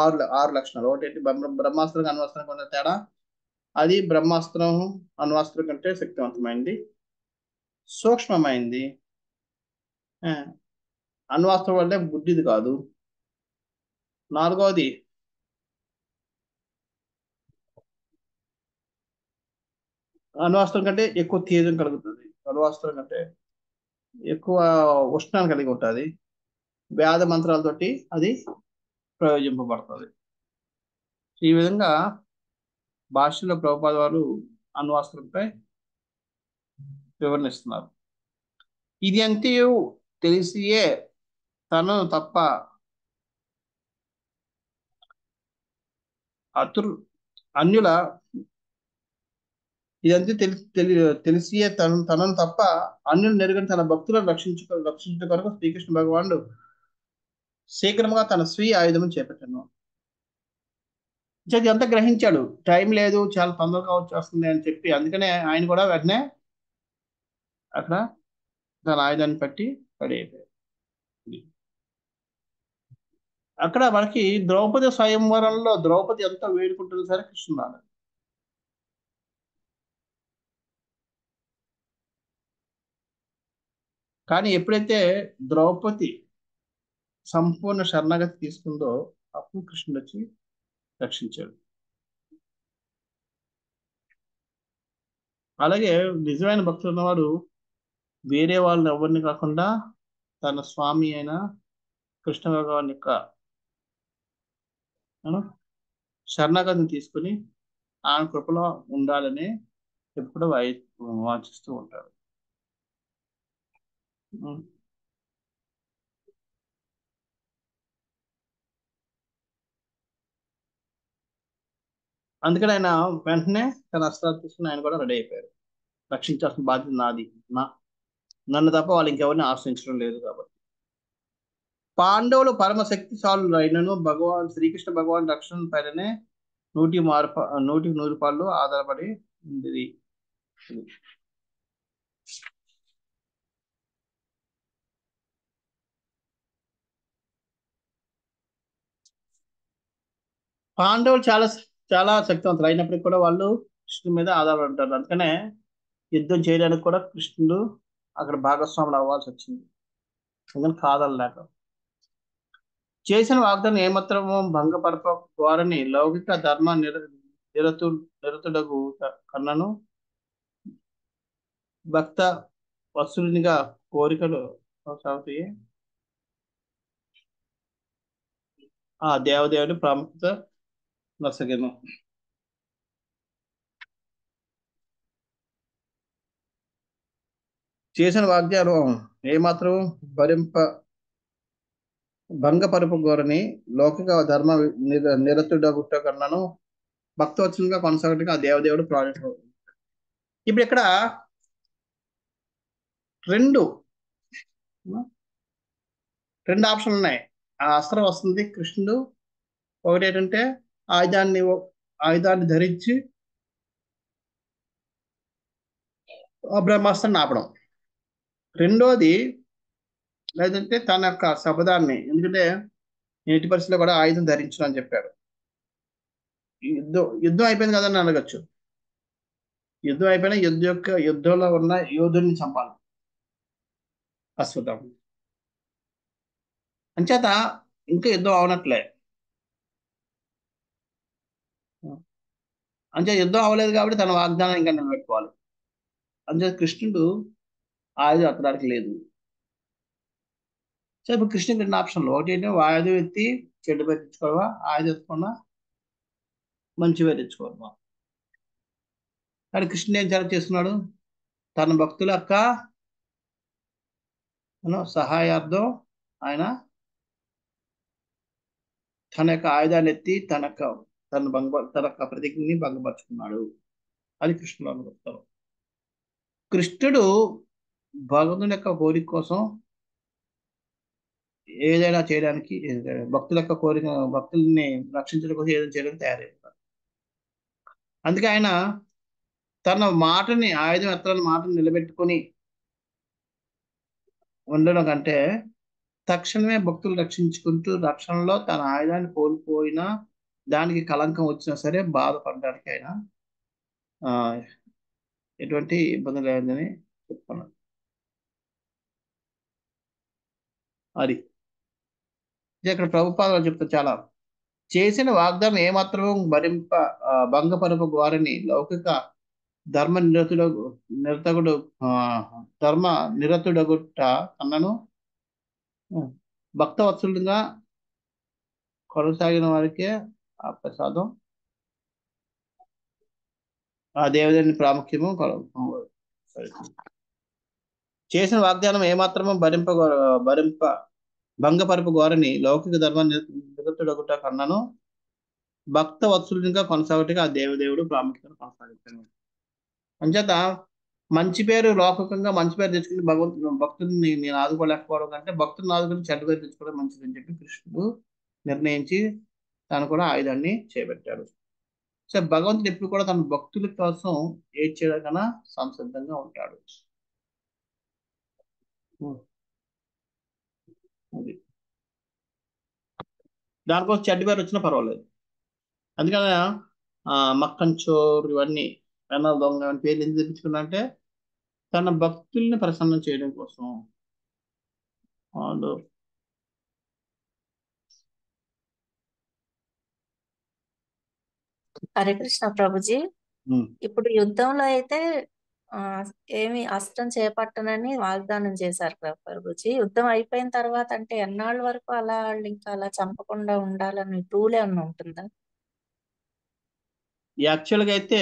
ఆరు లక్షణాలు. ఒకటి బ్రహ్మాస్త్రం అణ్వాస్త్రం కొంత తేడా, అది బ్రహ్మాస్త్రం అణ్వాస్త్రం కంటే శక్తివంతమైంది, సూక్ష్మమైంది. అణ్వాస్త్రం అంటే బుద్ధిది కాదు. నాలుగవది అణ్వాస్త్రం కంటే ఎక్కువ తేజం కలుగుతుంది, అణ్వాస్త్రం కంటే ఎక్కువ ఉష్ణాన్ని కలిగి ఉంటుంది. వేద మంత్రాలతోటి అది ప్రయోజింపబడుతుంది. ఈ విధంగా భాషలో ప్రభుపాద వారు అణ్వాస్త్రంపై వివరణిస్తున్నారు. ఇది అంతయు తెలిసియే తనను తప్ప అన్యుల ఇదంతా తెలిసియే తనను తప్ప అన్యులు నెరుగని తన భక్తులను రక్షించడం కొరకు శ్రీకృష్ణ భగవానుడు శీఘ్రముగా తన స్వీయ ఆయుధం చేపట్టాను. అంతా గ్రహించాడు, టైం లేదు, చాలా తొందరగా వచ్చేస్తుంది అని చెప్పి. అందుకనే ఆయన కూడా వెంటనే అక్కడ తన ఆయుధాన్ని పట్టి రెడీ అయిపోయాడు. అక్కడ మనకి ద్రౌపది స్వయంవరంలో ద్రౌపది ఎంతో వేడుకుంటుంది సరే కృష్ణుడు. కానీ ఎప్పుడైతే ద్రౌపది సంపూర్ణ శరణాగతి తీసుకుందో అప్పుడు కృష్ణుడు వచ్చి రక్షించాడు. అలాగే నిజమైన భక్తులు ఉన్నవాడు వేరే వాళ్ళని ఎవరిని కాకుండా తన స్వామి అయిన కృష్ణ భగవాన్ యొక్క శరణాగతిని తీసుకుని ఆయన కృపలో ఉండాలని ఎప్పుడు వాంఛిస్తూ ఉంటాడు. అందుకని ఆయన వెంటనే తన అస్త్రాలు తీసుకుని ఆయన కూడా రెడీ అయిపోయారు. రక్షించాల్సిన బాధ్యత నాది, నన్ను తప్ప వాళ్ళు ఇంకెవరిని ఆశ్రయించడం లేదు కాబట్టి. పాండవులు పరమశక్తిశాలు అయినను శ్రీకృష్ణ భగవాన్ రక్షణ పైననే 100% ఆధారపడి ఉంది. పాండవులు చాలా చాలా శక్తివంతులు అయినప్పటికీ కూడా వాళ్ళు కృష్ణుడి మీద ఆధారపడి ఉంటారు. అందుకనే యుద్ధం చేయడానికి కూడా కృష్ణుడు అక్కడ భాగస్వాములు అవ్వాల్సి వచ్చింది. అందుకని కాదనలేక చేసిన వాగ్దానం ఏమాత్రము భంగపరపని లౌకిక ధర్మ నిరతుడగు కన్నను భక్త వత్సలునిగా కోరికలు సాగుతాయి. ఆ దేవదేవుని ప్రాముఖ్యత నసగను. చేసిన వాగ్దానం ఏమాత్రం భంగపరపగోరని లౌకిక ధర్మ నిరతుడగుట్ట కన్నాను భక్తవత్సలంగా కొనసాగడానికి ఆ దేవదేవుడు ప్రాజెక్ట్. ఇప్పుడు ఇక్కడ రెండు రెండు ఆప్షన్లు ఉన్నాయి. ఆ అస్త్రం వస్తుంది కృష్ణుడు. ఒకటి ఏంటంటే ఆయుధాన్ని ధరించి ఆ బ్రహ్మాస్త్రాన్ని ఆపడం. రెండోది లేదంటే తన యొక్క శపథాన్ని, ఎందుకంటే ఎట్టి పరిస్థితిలో కూడా ఆయుధం ధరించడం అని చెప్పాడు. యుద్ధం అయిపోయింది కదని అడగచ్చు. యుద్ధం అయిపోయినా యుద్ధంలో ఉన్న యోధుడిని చంపాలి అశ్వత్థామ. అంచేత ఇంకా యుద్ధం అవనట్లే. అంచేత యుద్ధం అవ్వలేదు కాబట్టి తన వాగ్దానం ఇంకా నిలబెట్టుకోవాలి. అంచేత కృష్ణుడు ఆయుధం ఎత్తడానికి లేదు. సో ఇప్పుడు కృష్ణుడికి రెండు ఆప్షన్లు. ఒకటి ఏంటంటే ఆయుధం ఎత్తి చెడ్డ పేరు తెచ్చుకోవా, ఆయుధం ఎత్తకుండా మంచి పేరు తెచ్చుకోవా. కానీ కృష్ణుడు ఏం సెలెక్ట్ చేసుకున్నాడు? తన భక్తుల యొక్క సహాయార్థం ఆయన తన యొక్క ఆయుధాన్ని ఎత్తి తన యొక్క ప్రతిజ్ఞని భంగపరుచుకున్నాడు. అది కృష్ణుడు అనుకుంటారు. కృష్ణుడు భగవంతుని యొక్క కోరిక కోసం ఏదైనా చేయడానికి, భక్తుల యొక్క కోరిక, భక్తుల్ని రక్షించడం కోసం ఏదైనా చేయడానికి తయారైపోతాడు. అందుకే ఆయన తన మాటని, ఆయుధం ఎత్తాలని మాటను నిలబెట్టుకొని ఉండడం కంటే తక్షణమే భక్తులు రక్షించుకుంటూ రక్షణలో తన ఆయుధాన్ని కోల్పోయినా, దానికి కలంకం వచ్చినా సరే బాధపడడానికి ఆయన ఎటువంటి ఇబ్బంది లేదని చెప్తున్నాడు. అది ఇక్కడ ప్రభుపాదాలు చెప్తారు చాలా. చేసిన వాగ్దానం ఏమాత్రం భంగపరపు వారిని లౌకిక ధర్మ నిరతుడు ధర్మ నిరతుడగుట కన్నను భక్తవత్సలుగా కొనసాగిన వారికే ఆ ప్రసాదం, ఆ దేవదేవుని ప్రాముఖ్యము చేసిన వాగ్దానం ఏమాత్రము భంగపరపు గోరని లౌకిక ధర్మ నిరతుడగుట కన్నాను భక్త వత్సలుగా కొనసాగటగా ఆ దేవదేవుడు ప్రాముఖ్యతను కొనసాగించాను. అంచేత మంచి పేరు, లౌకికంగా మంచి పేరు తెచ్చుకుని భక్తుడిని నేను ఆదుకోలేకపోవడం కంటే భక్తుడిని ఆదుకుని చెడ్డ పేరు తెచ్చుకోవడం మంచిదని చెప్పి కృష్ణుడు నిర్ణయించి తను కూడా ఆయుధాన్ని చేపట్టాడు. సో భగవంతుడు ఎప్పుడు కూడా తన భక్తుల కోసం ఏది చేయడానికన్నా సంసిద్ధంగా ఉంటాడు. అది దానికోసం చెడ్డ పేరు వచ్చినా పర్వాలేదు. అందుకని మక్కన్ చోర్ ఇవన్నీ వెన్నల దొంగ ఇవన్నీ పేర్లు ఎందుకు తెప్పించుకున్నా అంటే తన భక్తుల్ని ప్రసన్నం చేయడం కోసం. వాళ్ళు హరే కృష్ణ ప్రభుజీ. ఇప్పుడు యుద్ధంలో అయితే ఏమి అస్త్రం చేపట్టనని వాగ్దానం చేశారు కదా ప్రభుజీ. యుద్ధం అయిపోయిన తర్వాత అంటే ఎన్నాళ్ళ వరకు అలా వాళ్ళు ఇంకా అలా చంపకుండా ఉండాలని రూల్ ఏమన్నా ఉంటుందా? యాక్చువల్గా అయితే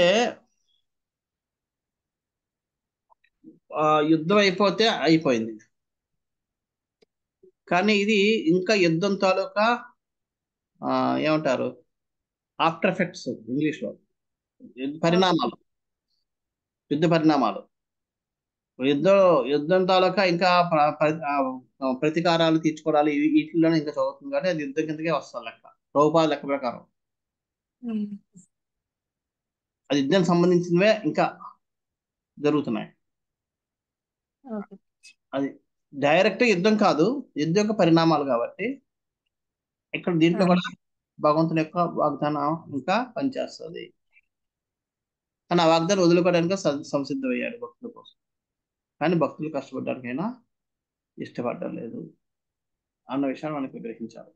యుద్ధం అయిపోతే అయిపోయింది. కానీ ఇది ఇంకా యుద్ధం తాలూకా ఏమంటారు ఆఫ్టర్ ఎఫెక్ట్స్ ఇంగ్లీష్లో, పరిణామాలు, యుద్ధ పరిణామాలు. యుద్ధం తాలూకా ఇంకా ప్రతీకారాలు తీర్చుకోవడాలు వీటిలోనే ఇంకా చదువుతుంది. కానీ అది యుద్ధం కిందకే వస్తుంది లెక్క, ప్రభుపాద లెక్క ప్రకారం. అది యుద్ధానికి సంబంధించినవే ఇంకా జరుగుతున్నాయి. అది డైరెక్ట్ యుద్ధం కాదు, యుద్ధం యొక్క పరిణామాలు. కాబట్టి ఇక్కడ దీంట్లో కూడా భగవంతుని యొక్క వాగ్దానం ఇంకా పనిచేస్తుంది. కానీ ఆ వాగ్దానం వదులుకోవడానికి సంసిద్ధమయ్యాడు భక్తుల కోసం. కానీ భక్తులు కష్టపడడానికైనా ఇష్టపడడం లేదు అన్న విషయాన్ని మనకి గ్రహించాలి.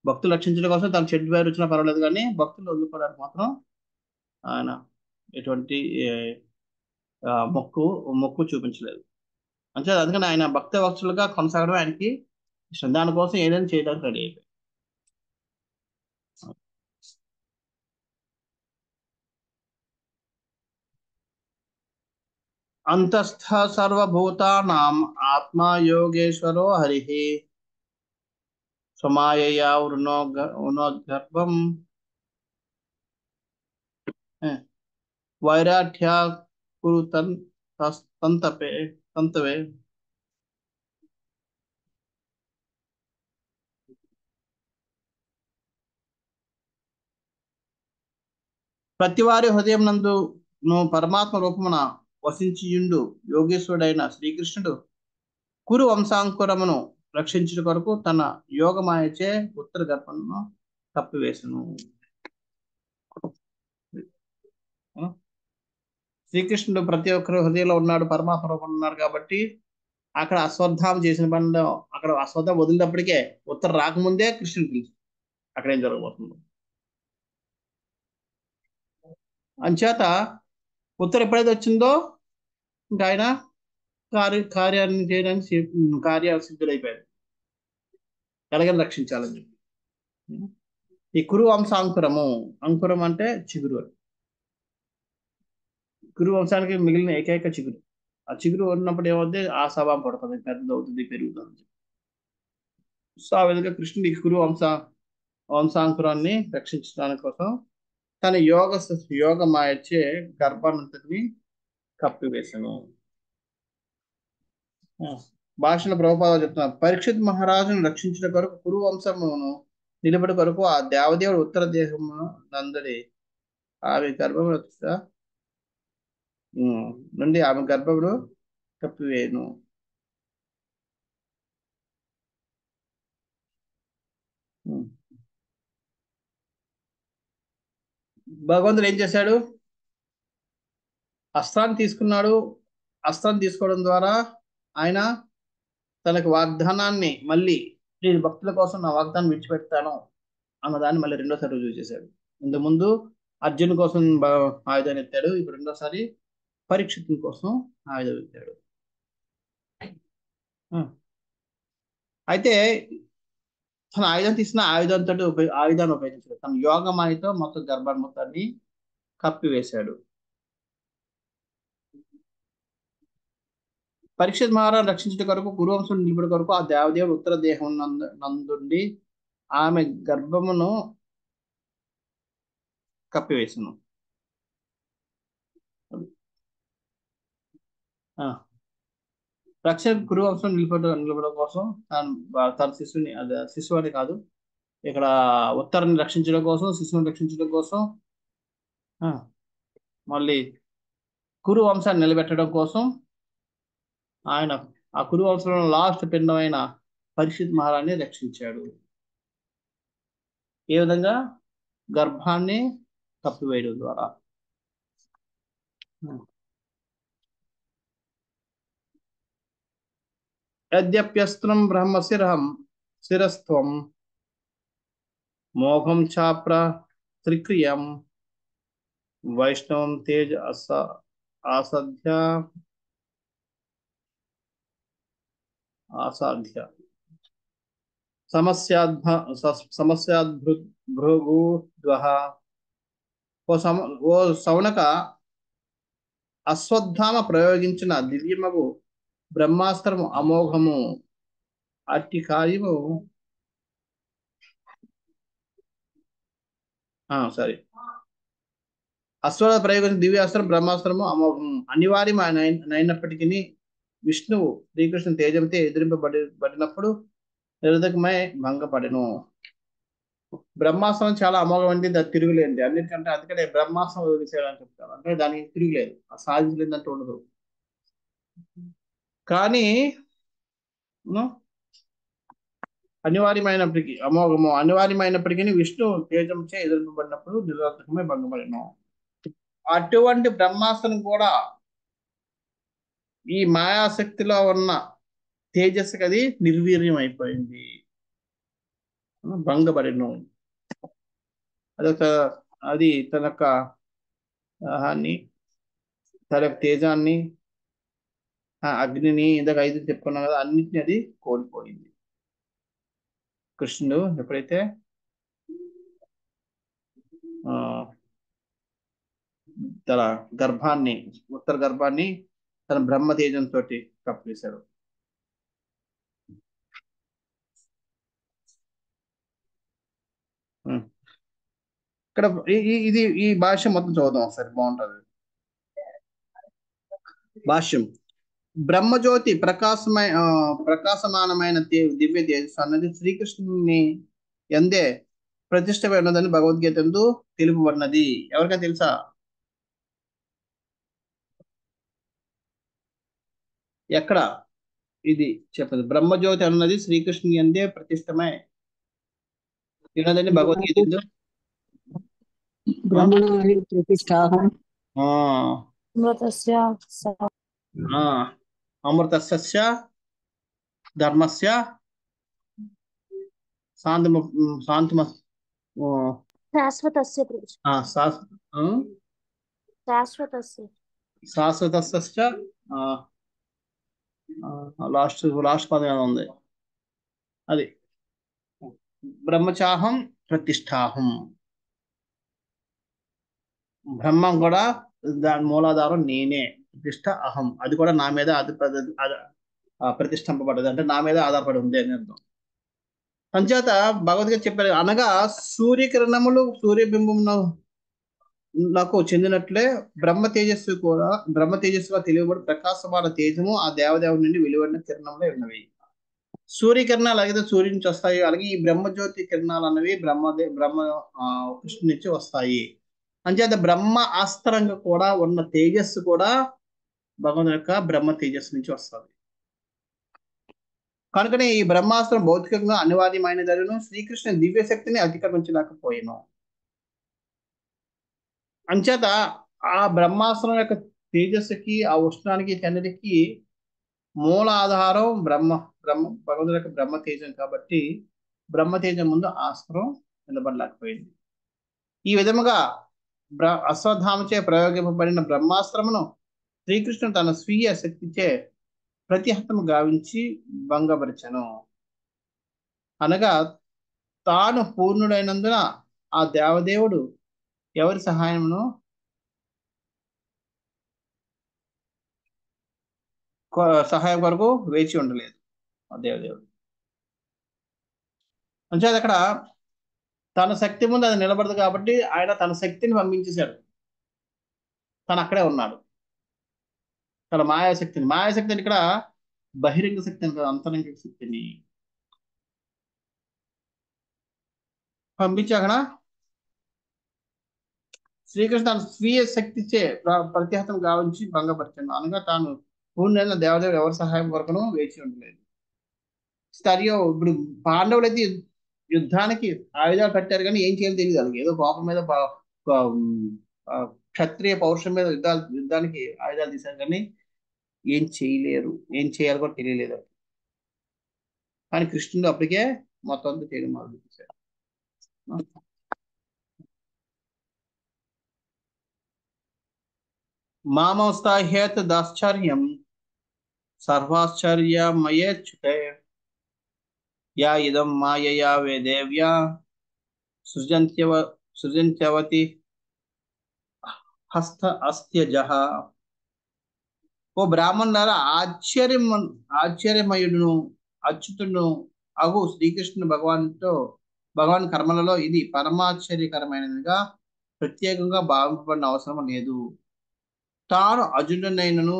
భక్తులు రక్షించడం కోసం తన చెడ్డ పేరు వచ్చినా పర్వాలేదు, కానీ భక్తులు వదులుకోవడానికి మాత్రం ఆయన ఎటువంటి మొక్కు చూపించలేదు. అంటే అందుకని ఆయన భక్త వత్సలుగా కొనసాగడం ఆయనకి ఇష్టం. దానికోసం ఏదైనా చేయడానికి రెడీ అయిపోయి. అంతస్థ సర్వభూతానాం ఆత్మా యోగేశ్వరో హరిః స్వమాయయా వృణోద్గర్భం వైరాఠ్య కురు తంతపే తంతవే. ప్రతివారి హృదయం నందు పరమాత్మ రూపమున వసించియుండు యోగేశ్వరుడైన శ్రీకృష్ణుడు కురు వంశాంకురమును రక్షించుట కొరకు తన యోగమాయచే ఉత్తర గర్భమును కప్పివేసెను. శ్రీకృష్ణుడు ప్రతి ఒక్కరి హృదయంలో ఉన్నాడు, పరమాత్మ రూపంలో ఉన్నాడు కాబట్టి అక్కడ అశ్వత్థామ చేసిన పని, అక్కడ అశ్వత్థామ వదిలినప్పటికే ఉత్తర రాకముందే కృష్ణుడు పిలిచి అక్కడ ఏం జరగబోతుంది. అంచేత ఉత్తర ఎప్పుడైతే వచ్చిందో ఇంకా ఆయన కార్యాన్ని చేయడానికి కార్యసిద్ధుడైపోయాడు, ఎలాగని రక్షించాలని చెప్పి. ఈ కురు వంశ అంకురము, అంకురం అంటే చిగురు. కురు వంశానికి మిగిలిన ఏకైక చిగురు. ఆ చిగురు ఉన్నప్పుడు ఏమవుతుంది, ఆశాభావం పడుతుంది, పెద్దదవుతుంది, పెరుగుతుంది. సో ఆ విధంగా కృష్ణుడు ఈ కురు వంశాంకురాన్ని రక్షించడానికి కోసం తన యోగ మాయచ్చే గర్భానంతటిని కప్పివేశాను. భాషలో ప్రభుపాద చెప్తున్నారు, పరీక్షిత్ మహారాజును రక్షించిన కొరకు కురు వంశమును నిలబడి కొరకు ఆ దేవదేవుడు ఉత్తర దేశమును నందడి ఆమె గర్భమును నుండి ఆమె గర్భమును కప్పివేయను. భగవంతుడు ఏం చేశాడు, అస్త్రాన్ని తీసుకున్నాడు. అస్త్రాన్ని తీసుకోవడం ద్వారా ఆయన తనకు వాగ్దానాన్ని మళ్ళీ నేను భక్తుల కోసం నా వాగ్దానం విడిచిపెడతాను అన్నదాన్ని మళ్ళీ రెండోసారి రుజువు చేశాడు. ఇంతకుముందు అర్జున్ కోసం ఆయుధాన్ని ఎత్తాడు, ఇప్పుడు రెండోసారి పరీక్షితుల కోసం ఆయుధం ఎత్తాడు. అయితే తన ఆయుధం తీసిన ఆయుధాన్ని ఉపయోగించాడు. తన యోగమాయతో మొత్తం గర్భాన్ని మొత్తాన్ని కప్పివేశాడు. పరీక్షిత్ మహారాజు రక్షించడం కొరకు గురువంశం నిలబడి కొరకు ఆ దేవదేవుడు ఉత్తర దేహం నందుండి ఆమె గర్భమును కప్పివేసను. రక్ష గురువంశం నిలబడడం కోసం తన శిశువు అని కాదు, ఇక్కడ ఉత్తరాన్ని రక్షించడం కోసం, శిశువుని రక్షించడం కోసం, మళ్ళీ కురు వంశాన్ని నిలబెట్టడం కోసం ఆయన ఆ కురు వంశంలో లాస్ట్ పిండమైన పరీక్షిత్ మహారాజుని రక్షించాడు. ఏ విధంగా, గర్భాన్ని కప్పివేయడం ద్వారా. యద్యప్యస్త్రం శిరస్త్వం మోఘం చాప్ర త్రిక్రియం వైష్ణవం తేజ్ అసాధ్య సమస్యాద్భృగుద్వః. ఓ సౌనక, అశ్వత్థామ ప్రయోగించిన దివ్యమగు బ్రహ్మాస్త్రము అమోఘము, అట్టి కార్యము అశ్వత్థ ప్రయోగించిన దివ్యాస్త్రం బ్రహ్మాస్త్రము అమోఘము అనివార్యమైనప్పటికీ విష్ణువు శ్రీకృష్ణ తేజంతో ఎదిరింపబడినప్పుడు నిరర్ధకమై భంగపడెను. బ్రహ్మాస్త్రం చాలా అమోఘమైనది, అది తిరుగులేంది. అన్నిటికంటే అందుకనే బ్రహ్మాస్త్రం వదిలేసేయాలని చెప్తారు, అంటే దానికి తిరుగులేదు, సాధించలేదంటే ఉండదు. కానీ అనివార్యమైనప్పటికీ విష్ణు తేజంచే ఎదిరింపబడినప్పుడు నిరర్థకమై భంగపడెను. అటువంటి బ్రహ్మాస్త్రం కూడా ఈ మాయాశక్తిలో ఉన్న తేజస్సుకి అది నిర్వీర్యం అయిపోయింది, భంగపడెను. అది తన యొక్క తేజాన్ని, అగ్నిని, ఇందాక 5 చెప్పుకున్నాం కదా, అన్నిటిని అది కోల్పోయింది. కృష్ణుడు ఎప్పుడైతే తన గర్భాన్ని, ఉత్తర గర్భాన్ని తన బ్రహ్మ తేజంతో కప్పేశాడు. ఇక్కడ ఈ భాష మొత్తం చదువుదాం ఒకసారి, బాగుంటుంది. భాష్యం. బ్రహ్మజ్యోతి ప్రకాశమానమైన దివ్య తేజస్సు అన్నది శ్రీకృష్ణుని ఎందే ప్రతిష్టమై ఉన్నదని భగవద్గీత యందు తెలుపబడినది. ఎవరికైనా తెలుసా? ఎక్కడ ఇది చెప్పదు? బ్రహ్మజ్యోతి అన్నది శ్రీకృష్ణుని ఎందే ప్రతిష్టమై ఉన్నదని భగవద్గీత యందు బ్రహ్మణి ప్రతిష్టాహం ఆ, అమృతస్య ఆ, అమృతస్య ధర్మస్య శాంతిమ శాంతిమ శాశ్వతస్య శాశ్వతస్య శాశ్వతస్య లాస్ట్ పదం ఏదో ఉంది, అది బ్రహ్మచాహం ప్రతిష్టాహం. బ్రహ్మం కూడా దాని మూలాధారం నేనే, ప్రతిష్ట అహం, అది కూడా నా మీద ప్రతిష్ఠింపబడ్డది, అంటే నా మీద ఆధారపడి ఉంది అని అర్థం. అంచేత భగవద్గీత చెప్పారు, అనగా సూర్యకిరణములు సూర్యబింబమును నాకు చెందినట్లే బ్రహ్మ తేజస్సుగా తెలియబడి ప్రకాశమాన తేజము ఆ దేవదేవుడి నుండి వెలువడిన కిరణంలో ఉన్నవి. సూర్యకిరణాలు అలాగే సూర్యుడి నుంచి వస్తాయి, అలాగే ఈ బ్రహ్మజ్యోతి కిరణాలు అన్నవి బ్రహ్మ కృష్ణుడి నుంచి వస్తాయి. అంచేత బ్రహ్మ ఆస్త్రంగా కూడా ఉన్న తేజస్సు కూడా భగవంతుని యొక్క బ్రహ్మ తేజస్సు నుంచి వస్తుంది. కనుకనే ఈ బ్రహ్మాస్త్రం భౌతికంగా అనివార్యమైనదను శ్రీకృష్ణ దివ్య శక్తిని అతిక్రమించలేకపోయాను. అంచేత ఆ బ్రహ్మాస్త్రం యొక్క తేజస్సుకి, ఆ ఉష్ణానికి, అన్నిటికీ మూల ఆధారం భగవంతుడి యొక్క బ్రహ్మ తేజం కాబట్టి బ్రహ్మ తేజం ముందు ఆస్త్రం నిలబడలేకపోయింది. ఈ విధముగా అశ్వత్థామచే ప్రయోగింపబడిన బ్రహ్మాస్త్రమును శ్రీకృష్ణుడు తన స్వీయ శక్తిచే ప్రతిహతము గావించి భంగపరిచెను. అనగా తాను పూర్ణుడైనందున ఆ దేవదేవుడు ఎవరి సహాయమును సహాయం కొరకు వేచి ఉండలేదు ఆ దేవదేవుడు. అంటే అక్కడ తన శక్తి ముందు అది నిలబడదు కాబట్టి ఆయన తన శక్తిని పంపించేశాడు. తను అక్కడే ఉన్నాడు. తన మాయాశక్తిని ఇక్కడ బహిరంగ శక్తిని కాదు, అంతరంగ శక్తిని పంపించి అక్కడ శ్రీకృష్ణ తన స్వీయ శక్తిచే ప్రతిహతం గావించి భంగపరిచాడు. అనగా తాను పూర్ణైన దేవదేవుడు ఎవరి సహాయం కొరకును వేచి ఉండలేదు. ఇప్పుడు పాండవులు అయితే యుద్ధానికి ఆయుధాలు పెట్టారు కానీ ఏం చేయాలో తెలియదు వాళ్ళకి. ఏదో కోపం మీద క్షత్రియ పౌరుషం మీద యుద్ధానికి ఆయుధాలు తీశారు కానీ ఏం చేయలేరు, ఏం చేయాలో కూడా తెలియలేదు. కానీ కృష్ణుడు అప్పటికే మొత్తం అంతా చేయడం మొదలు చేశాడు. మామోస్తాహ్యత్ దాశ్చర్యం సర్వాశ్చర్యమయేచ్యుతే యా ఇదం మాయయా వేదేవ్యా సృజంత్యవతి హస్త అస్త్యజః. ఓ బ్రాహ్మణులారా, ఆశ్చర్యమయుడును అచ్యుతుడును అగు శ్రీకృష్ణుడు భగవాన్ కర్మలలో ఇది పరమాశ్చర్యకరమైనదిగా ప్రత్యేకంగా భావింపబడిన అవసరం లేదు. తాను అజుడనైనను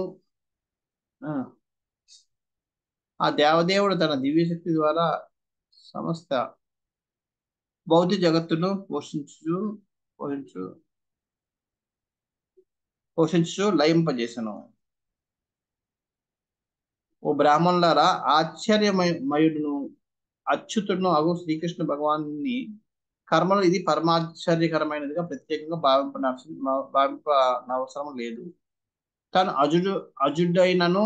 ఆ దేవదేవుడు తన దివ్యశక్తి ద్వారా సమస్త భౌతిక జగత్తును పోషించు లయింపజేసను. ఓ బ్రాహ్మణులారా, ఆశ్చర్యమయుడును అచ్యుతుడును అగు శ్రీకృష్ణ భగవాన్ని కర్మలు ఇది పరమాశ్చర్యకరమైనదిగా ప్రత్యేకంగా భావింపనవసరం లేదు. తను అజుడైనను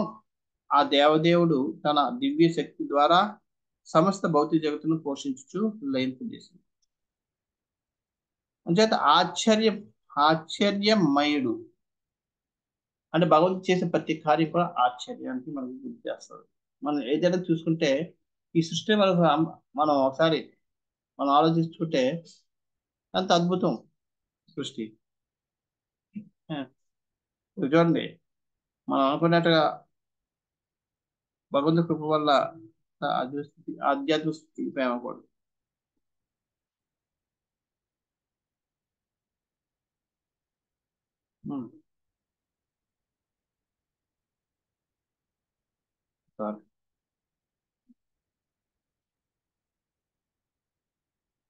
ఆ దేవదేవుడు తన దివ్య శక్తి ద్వారా సమస్త భౌతిక జగత్తును పోషించుచు లయింపజేసింది. అంచేత ఆశ్చర్యమయుడు అంటే భగవంతుడు చేసే ప్రతి కార్యం కూడా ఆశ్చర్యానికి మనకు గుర్తు చేస్తారు. మనం ఏదైనా చూసుకుంటే ఈ సృష్టి మనం ఒకసారి మనం ఆలోచించుకుంటే అంత అద్భుతం సృష్టి. చూడండి, మనం అనుకున్నట్టుగా భగవంతుడి కృప వల్ల ఆధ్యాత్మిక స్థితికి ప్రేమకూడదు.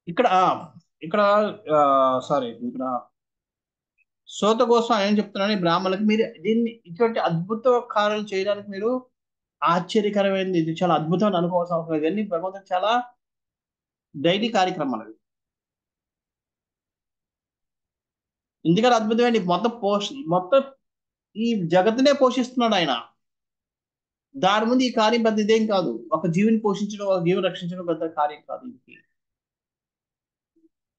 ఇక్కడ ఇక్కడ సారీ, ఇక్కడ సోత కోసం ఏం చెప్తున్నాను, బ్రాహ్మణులకు మీరు దీన్ని ఇటువంటి అద్భుత కార్యాలు చేయడానికి మీరు ఆశ్చర్యకరమైనది, ఇది చాలా అద్భుతం అని అనుకోవాల్సిన అవసరం లేదు. ఇవన్నీ భగవంతుడు చాలా డైలీ కార్యక్రమాలు. ఎందుకంటే అద్భుతమైన మొత్తం ఈ జగత్తునే పోషిస్తున్నాడు ఆయన. దాని ముందు ఈ కార్యం పెద్ద ఇదేం కాదు. ఒక జీవిని పోషించడం, ఒక జీవిని రక్షించడం పెద్ద కార్యం కాదు ఇది.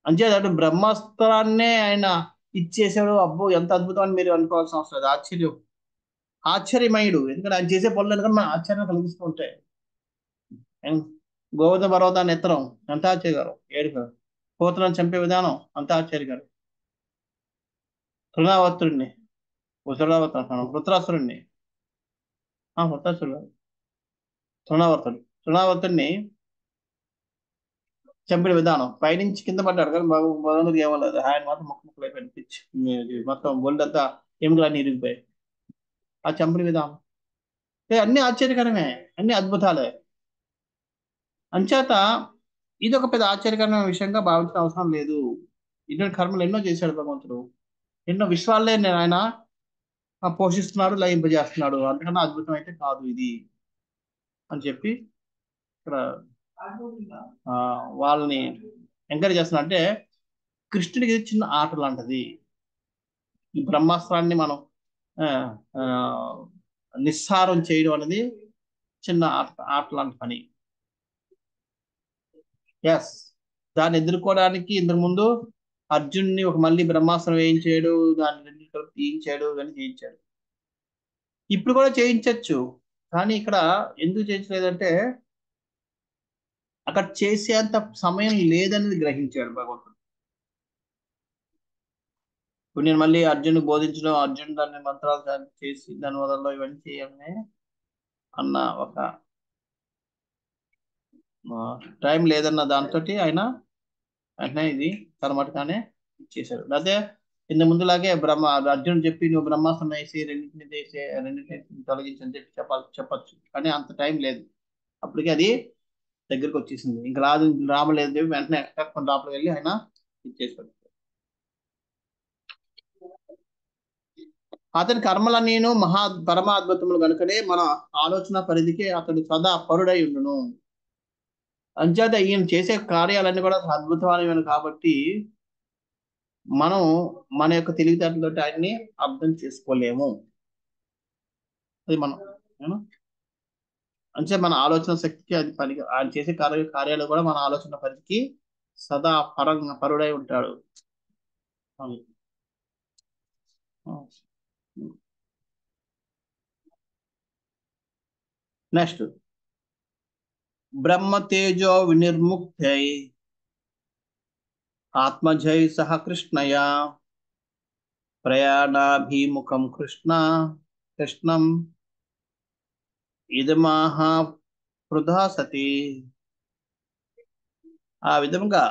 అంతేకాదు బ్రహ్మాస్త్రాన్నే ఆయన ఇచ్చేసాడు. అబ్బో ఎంత అద్భుతం అని మీరు అనుకోవాల్సిన అవసరం లేదు. ఆశ్చర్యమయుడు. ఎందుకంటే ఆయన చేసే పనులు ఎందుకంటే మన ఆశ్చర్యం కలిగిస్తూ ఉంటాయి. గోవింద పర్వతాన్ని ఎత్తడం ఎంత ఆశ్చర్యకరం, ఏడుకరం. కోతలను చంపే విధానం అంత ఆశ్చర్యకరం. తృణావర్తుడిని వృత్రాసురుడిని తృణావర్తుడిని చంపిన విధానం, పైనుంచి కింద పడ్డాడు కానీ భగవంతుడికి ఏమలేదు. ఆయన మాత్రం ముక్కలు అయిపోయింది, పిచ్చి మొత్తం ఒళ్ళంతా ఎముకలన్నీ ఇరిగిపోయాయి. ఆ చంపిన విధానం అన్ని ఆశ్చర్యకరమే, అన్ని అద్భుతాలే. అంచేత ఇది ఒక పెద్ద ఆశ్చర్యకరమైన విషయంగా భావించిన అవసరం లేదు. ఇటువంటి కర్మలు ఎన్నో చేశాడు భగవంతుడు. ఎన్నో విశ్వాలే ఆయన పోషిస్తున్నాడు, లయింపజేస్తున్నాడు. అంతకన్నా అద్భుతం అయితే కాదు ఇది అని చెప్పి ఇక్కడ వాళ్ళని ఎంకరేజ్ చేస్తున్నా. అంటే కృష్ణుడికి చిన్న ఆట లాంటిది. ఈ బ్రహ్మాస్త్రాన్ని మనం నిస్సారం చేయడం అనేది చిన్న ఆట లాంటి పని. ఎస్, దాన్ని ఎదుర్కోవడానికి ఇంతకు ముందు అర్జున్ని ఒక మళ్ళీ బ్రహ్మాస్త్రం వేయించాడు, దాన్ని రెండింటితో తీయించాడు, కానీ చేయించాడు. ఇప్పుడు కూడా చేయించవచ్చు, కానీ ఇక్కడ ఎందుకు చేయించలేదంటే అక్కడ చేసేంత సమయం లేదనేది గ్రహించాడు భగవంతుడు. ఇప్పుడు నేను మళ్ళీ అర్జున్ బోధించడం, అర్జున్ దాన్ని మంత్రాలు చేసి దాని వదల్లో ఇవన్నీ చేయాలని అన్న ఒక టైం లేదన్న దాంతో ఆయన వెంటనే ఇది తన మటుగానే ఇచ్చేశాడు. అదే ఇంత ముందులాగే అర్జునుడు చెప్పి నువ్వు బ్రహ్మాస్త్రం వేసి రెండింటిని తొలగించని చెప్పి చెప్పచ్చు, కానీ అంత టైం లేదు. అప్పటికే అది దగ్గరకు వచ్చేసింది. ఇంకా రామలేదు చెప్పి వెంటనే కొన్ని లోపలికి వెళ్ళి ఆయన ఇచ్చేసాడు. అతని కర్మలన్నీ పరమాద్భుతములు కనుకనే మన ఆలోచన పరిధికి అతడు సదా పరుడై ఉండును. అంచేత ఈయన చేసే కార్యాలన్నీ కూడా అద్భుతమైనవి కాబట్టి మనం మన యొక్క తెలివితేటలతో ఆయన్ని అర్థం చేసుకోలేము. అది మనం అంటే మన ఆలోచన శక్తికి అది పని. ఆయన చేసే కార్యాలు కూడా మన ఆలోచన పరిధికి సదా పరుడై ఉంటాడు. నెక్స్ట్, బ్రహ్మ తేజో వినిర్ముక్తై ఆత్మజై సహ కృష్ణయ ప్రయాణాభిముఖం కృష్ణం ఇదమాహ వృధా సతి. ఆ విధంగా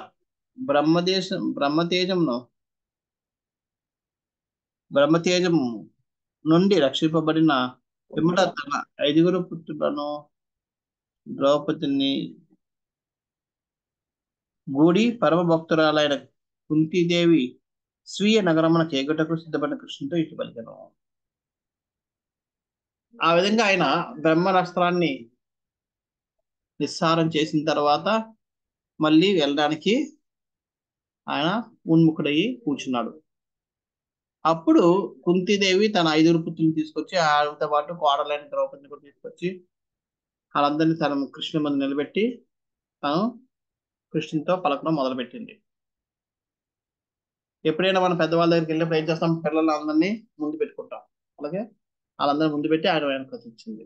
బ్రహ్మతేజం నుండి రక్షింపబడిన పిమ్మట తన 5 పుత్రులను ద్రౌపదిని గూడి పరమ భక్తురాలైన కుంతీదేవి స్వీయ నగరమున చేగటకు సిద్ధపడిన కృష్ణుతో ఇటు పలికెను. ఆ విధంగా ఆయన బ్రహ్మాస్త్రాన్ని నిస్సారం చేసిన తర్వాత మళ్ళీ వెళ్ళడానికి ఆయన ఉన్ముఖుడయ్యి కూర్చున్నాడు. అప్పుడు కుంతీదేవి తన 5 పుత్రులను తీసుకొచ్చి ఆవిడతో పాటు కోడలైన ద్రౌపదిని కూడా తీసుకొచ్చి వాళ్ళందరినీ తన కృష్ణుని ముందు నిలబెట్టి తను కృష్ణునితో పలకడం మొదలుపెట్టింది. ఎప్పుడైనా మనం పెద్దవాళ్ళ దగ్గరికి వెళ్ళినప్పుడు ఏం చేస్తాం, పిల్లలు అందరినీ ముందు పెట్టుకుంటాం. అలాగే వాళ్ళందరినీ ముందు పెట్టి ఆయన వెనక వచ్చింది.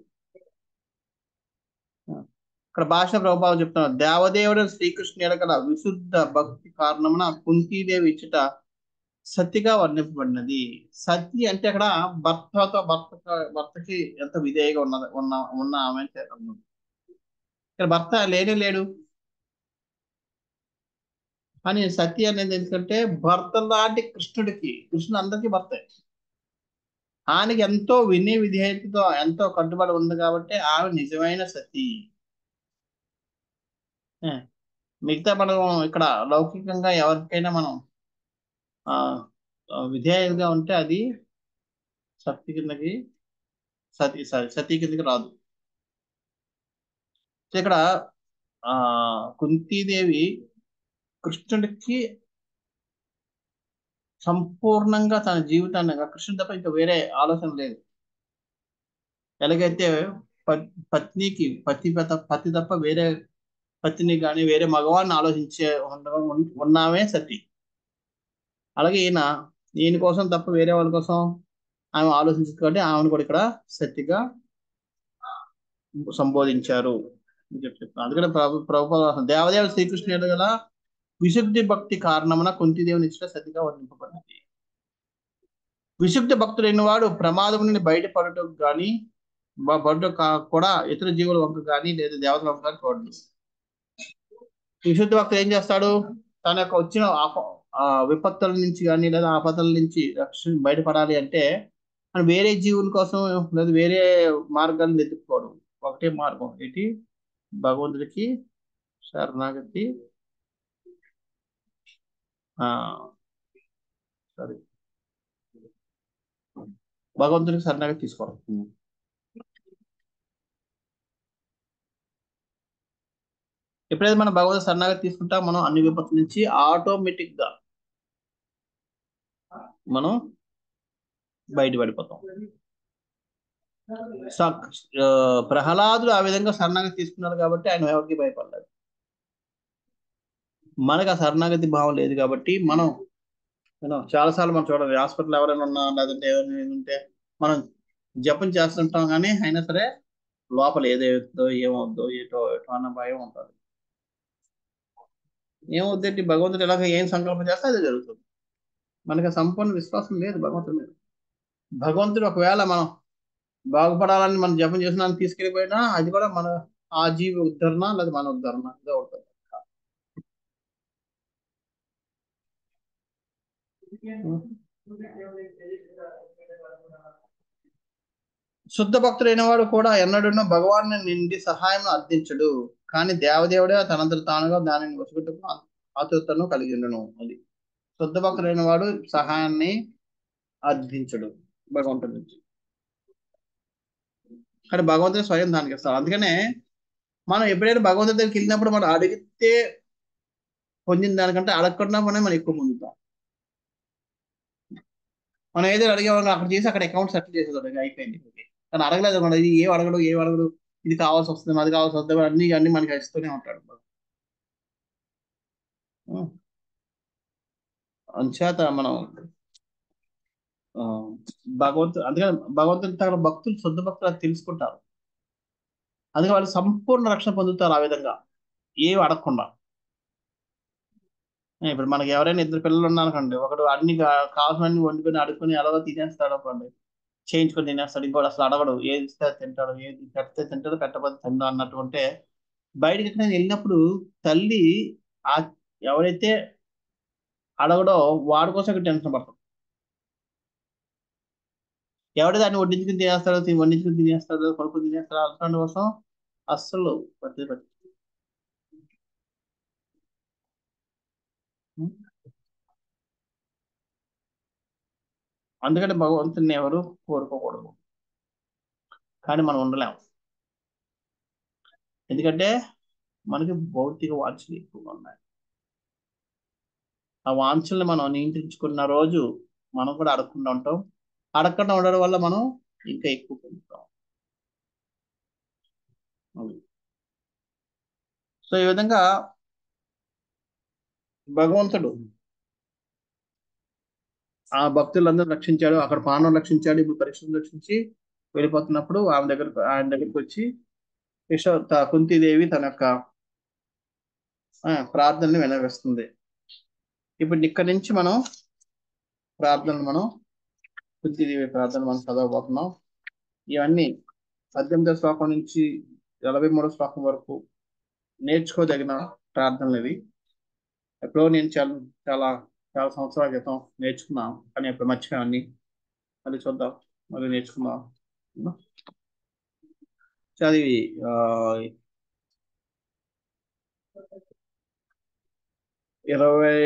ఇక్కడ భాష ప్రభావం చెప్తున్నారు. దేవదేవుడు శ్రీకృష్ణుని ఎడగల విశుద్ధ భక్తి కారణమున కుంతీదేవి ఇచ్చట సతిగా వర్ణింపబడినది. సతి అంటే అక్కడ భర్తకి ఎంత విధేయగా ఉన్న ఆమె. ఇక్కడ భర్త లేడు, కానీ సతి అనేది ఎందుకంటే భర్త లాంటి కృష్ణుడు అందరికీ భర్త. ఆయనకి ఎంతో విధేయతతో ఎంతో కట్టుబడి ఉంది కాబట్టి ఆమె నిజమైన సతి. మిగతా మనం ఇక్కడ లౌకికంగా ఎవరికైనా మనం ఆ విధేయులుగా ఉంటే అది సత్య కిందకి సతీ కిందకి రాదు. సో ఇక్కడ ఆ కుంతీదేవి కృష్ణుడికి సంపూర్ణంగా తన జీవితాన్ని కృష్ణుడి తప్ప ఇంకా వేరే ఆలోచన లేదు. ఎలాగైతే పత్నికి పతి తప్ప వేరే పత్ని కానీ వేరే మగవాడిని ఆలోచించే ఉన్నామే సతి. అలాగే ఈయన కోసం తప్ప వేరే వాళ్ళ కోసం ఆమె ఆలోచించదు కాబట్టి ఆమెను కూడా ఇక్కడ సతిగా సంబోధించారు అని చెప్తాను. అందుకని దేవదేవ శ్రీకృష్ణుడు గల విశుద్ధి భక్తి కారణమున కుంతిదేవుని ఇష్ట సతిగా వర్ణింపబడింది. విశుద్ధ భక్తుడైన వాడు ప్రమాదం నుండి బయటపడటం కానీ కూడా ఇతర జీవుల వంక కానీ లేదా దేవతల వంక కానీ చూడదు. విశుద్ధ భక్తుడు ఏం చేస్తాడు? తన యొక్క వచ్చిన విపత్తుల నుంచి కానీ లేదా ఆపదల నుంచి బయటపడాలి అంటే మనం వేరే జీవుల కోసం లేదా వేరే మార్గాలను వెతుక్కోవడం. ఒకటే మార్గం ఏంటి? భగవంతుడికి శరణాగతి భగవంతుడికి శరణాగతి తీసుకోవడం. ఎప్పుడైతే మనం భగవంతుడి శరణాగతి తీసుకుంటాం మనం అన్ని విపత్తుల నుంచి ఆటోమేటిక్ గా మనం బయటపడిపోతాం. ప్రహ్లాదుడు ఆ విధంగా శరణాగతి తీసుకున్నారు కాబట్టి ఆయన ఎవరికి భయపడలేదు. మనకు ఆ శరణాగతి భావం లేదు కాబట్టి మనం చాలాసార్లు మనం చూడాలి, హాస్పిటల్ ఎవరైనా ఉన్నా లేదంటే ఏదైనా ఉంటే మనం జపం చేస్తుంటాం కానీ అయినా సరే లోపల ఏదవుతుందో ఏమవుద్దో ఏటో అన్న భయం ఉంటుంది. ఏమవుద్దంటే భగవంతుడు ఎలాగ ఏం సంకల్పం చేస్తే అదే జరుగుతుంది. మనకి సంపూర్ణ విశ్వాసం లేదు భగవంతుడి మీద. భగవంతుడు ఒకవేళ మనం బాగుపడాలని మనం జపం చేసిన తీసుకెళ్ళిపోయినా అది కూడా మన ఆ జీవి ఉద్ధరణ లేదా మన ఉద్ధరణ ఇదే ఉంటుంది. శుద్ధ భక్తుడైన వాడు కూడా ఎన్నడూ భగవాన్ని నిండి సహాయం అర్థించడు, కానీ దేవదేవుడే తనంతట తానుగా దానిని వసుగుటకు ఆతురతను కలిగి ఉండను. అది శుద్ధ భక్తుడైన వాడు సహాయాన్ని అర్థించడు భగవంతుడి నుంచి, కానీ భగవంతుడు స్వయం దానికి ఇస్తాడు. అందుకనే మనం ఎప్పుడైనా భగవంతుడి దగ్గరికి వెళ్ళినప్పుడు మనం అడిగితే పొందిన దానికంటే అడగకుండా మనం ఎక్కువ పొందుతాం. మనం ఏదైనా అడిగేవాళ్ళం అక్కడ చేసి అక్కడ అకౌంట్ సెటిల్ చేసేది అయిపోయింది. కానీ అడగలేదు మనం, ఇది ఏం అడగడు ఇది కావాల్సి వస్తుంది అది కావాల్సి వస్తుంది అన్ని మనకి ఇస్తూనే ఉంటాడు. అంచేత మనం అందుకని భగవంతుని తగిన భక్తులు శుద్ధ భక్తులు అది తెలుసుకుంటారు. అందుకే వాళ్ళు సంపూర్ణ రక్షణ పొందుతారు ఆ విధంగా ఏమి అడగకుండా. ఇప్పుడు మనకి ఎవరైనా ఇద్దరు పిల్లలు ఉన్నారనుకోండి, ఒకడు అన్ని కావాల్సినన్ని వండుకొని అడుగుకొని ఎలాగో తినేస్తాడు అనుకోండి, చేయించుకొని తినేస్తాడు. ఇంకోటి అసలు అడగడు, ఏది ఇస్తే తింటాడు, ఏది పెడితే తింటాడు పెట్టకపోతే తింటాడు అన్నట్టు ఉంటే బయటికి వెళ్ళినప్పుడు తల్లి ఎవరైతే అడగడో వాడి కోసం టెన్షన్ పడతాడు. ఎవడ దాన్ని వడ్డించుకుని తినేస్తాడు కొడుకుని తినేస్తాడు అటువంటి కోసం అస్సలు పట్టి అందుకని భగవంతుని ఎవరు కోరుకోకూడదు, కానీ మనం ఉండలేము. ఎందుకంటే మనకి భౌతిక వాంఛలు ఎక్కువగా ఉన్నాయి. ఆ వాంఛల్ని మనం నియంత్రించుకున్న రోజు మనం కూడా అడగకుండా ఉంటాం. అడగకుండా ఉండడం వల్ల మనం ఇంకా ఎక్కువ పొందుతాం. సో ఈ విధంగా భగవంతుడు ఆ భక్తులందరూ రక్షించాడు, అక్కడ పాండవులు రక్షించాడు, ఇప్పుడు పరీక్షను రక్షించి వెళ్ళిపోతున్నప్పుడు ఆయన దగ్గరికి వచ్చి కుంతీదేవి తన యొక్క ప్రార్థనని వినవేస్తుంది. ఇప్పుడు ఇక్కడి నుంచి మనం కుంతీదేవి ప్రార్థన మనం చదవబోతున్నాం. ఇవన్నీ 18వ శ్లోకం నుంచి 43వ శ్లోకం వరకు నేర్చుకోదగిన ప్రార్థనలు ఇవి. ఎప్పుడో నేను చాలా సంవత్సరాల క్రితం నేర్చుకున్నాం, కానీ ఇప్పుడు మర్చిపోయాన్ని. మళ్ళీ చూద్దాం, మళ్ళీ నేర్చుకుందాం. అది ఇరవై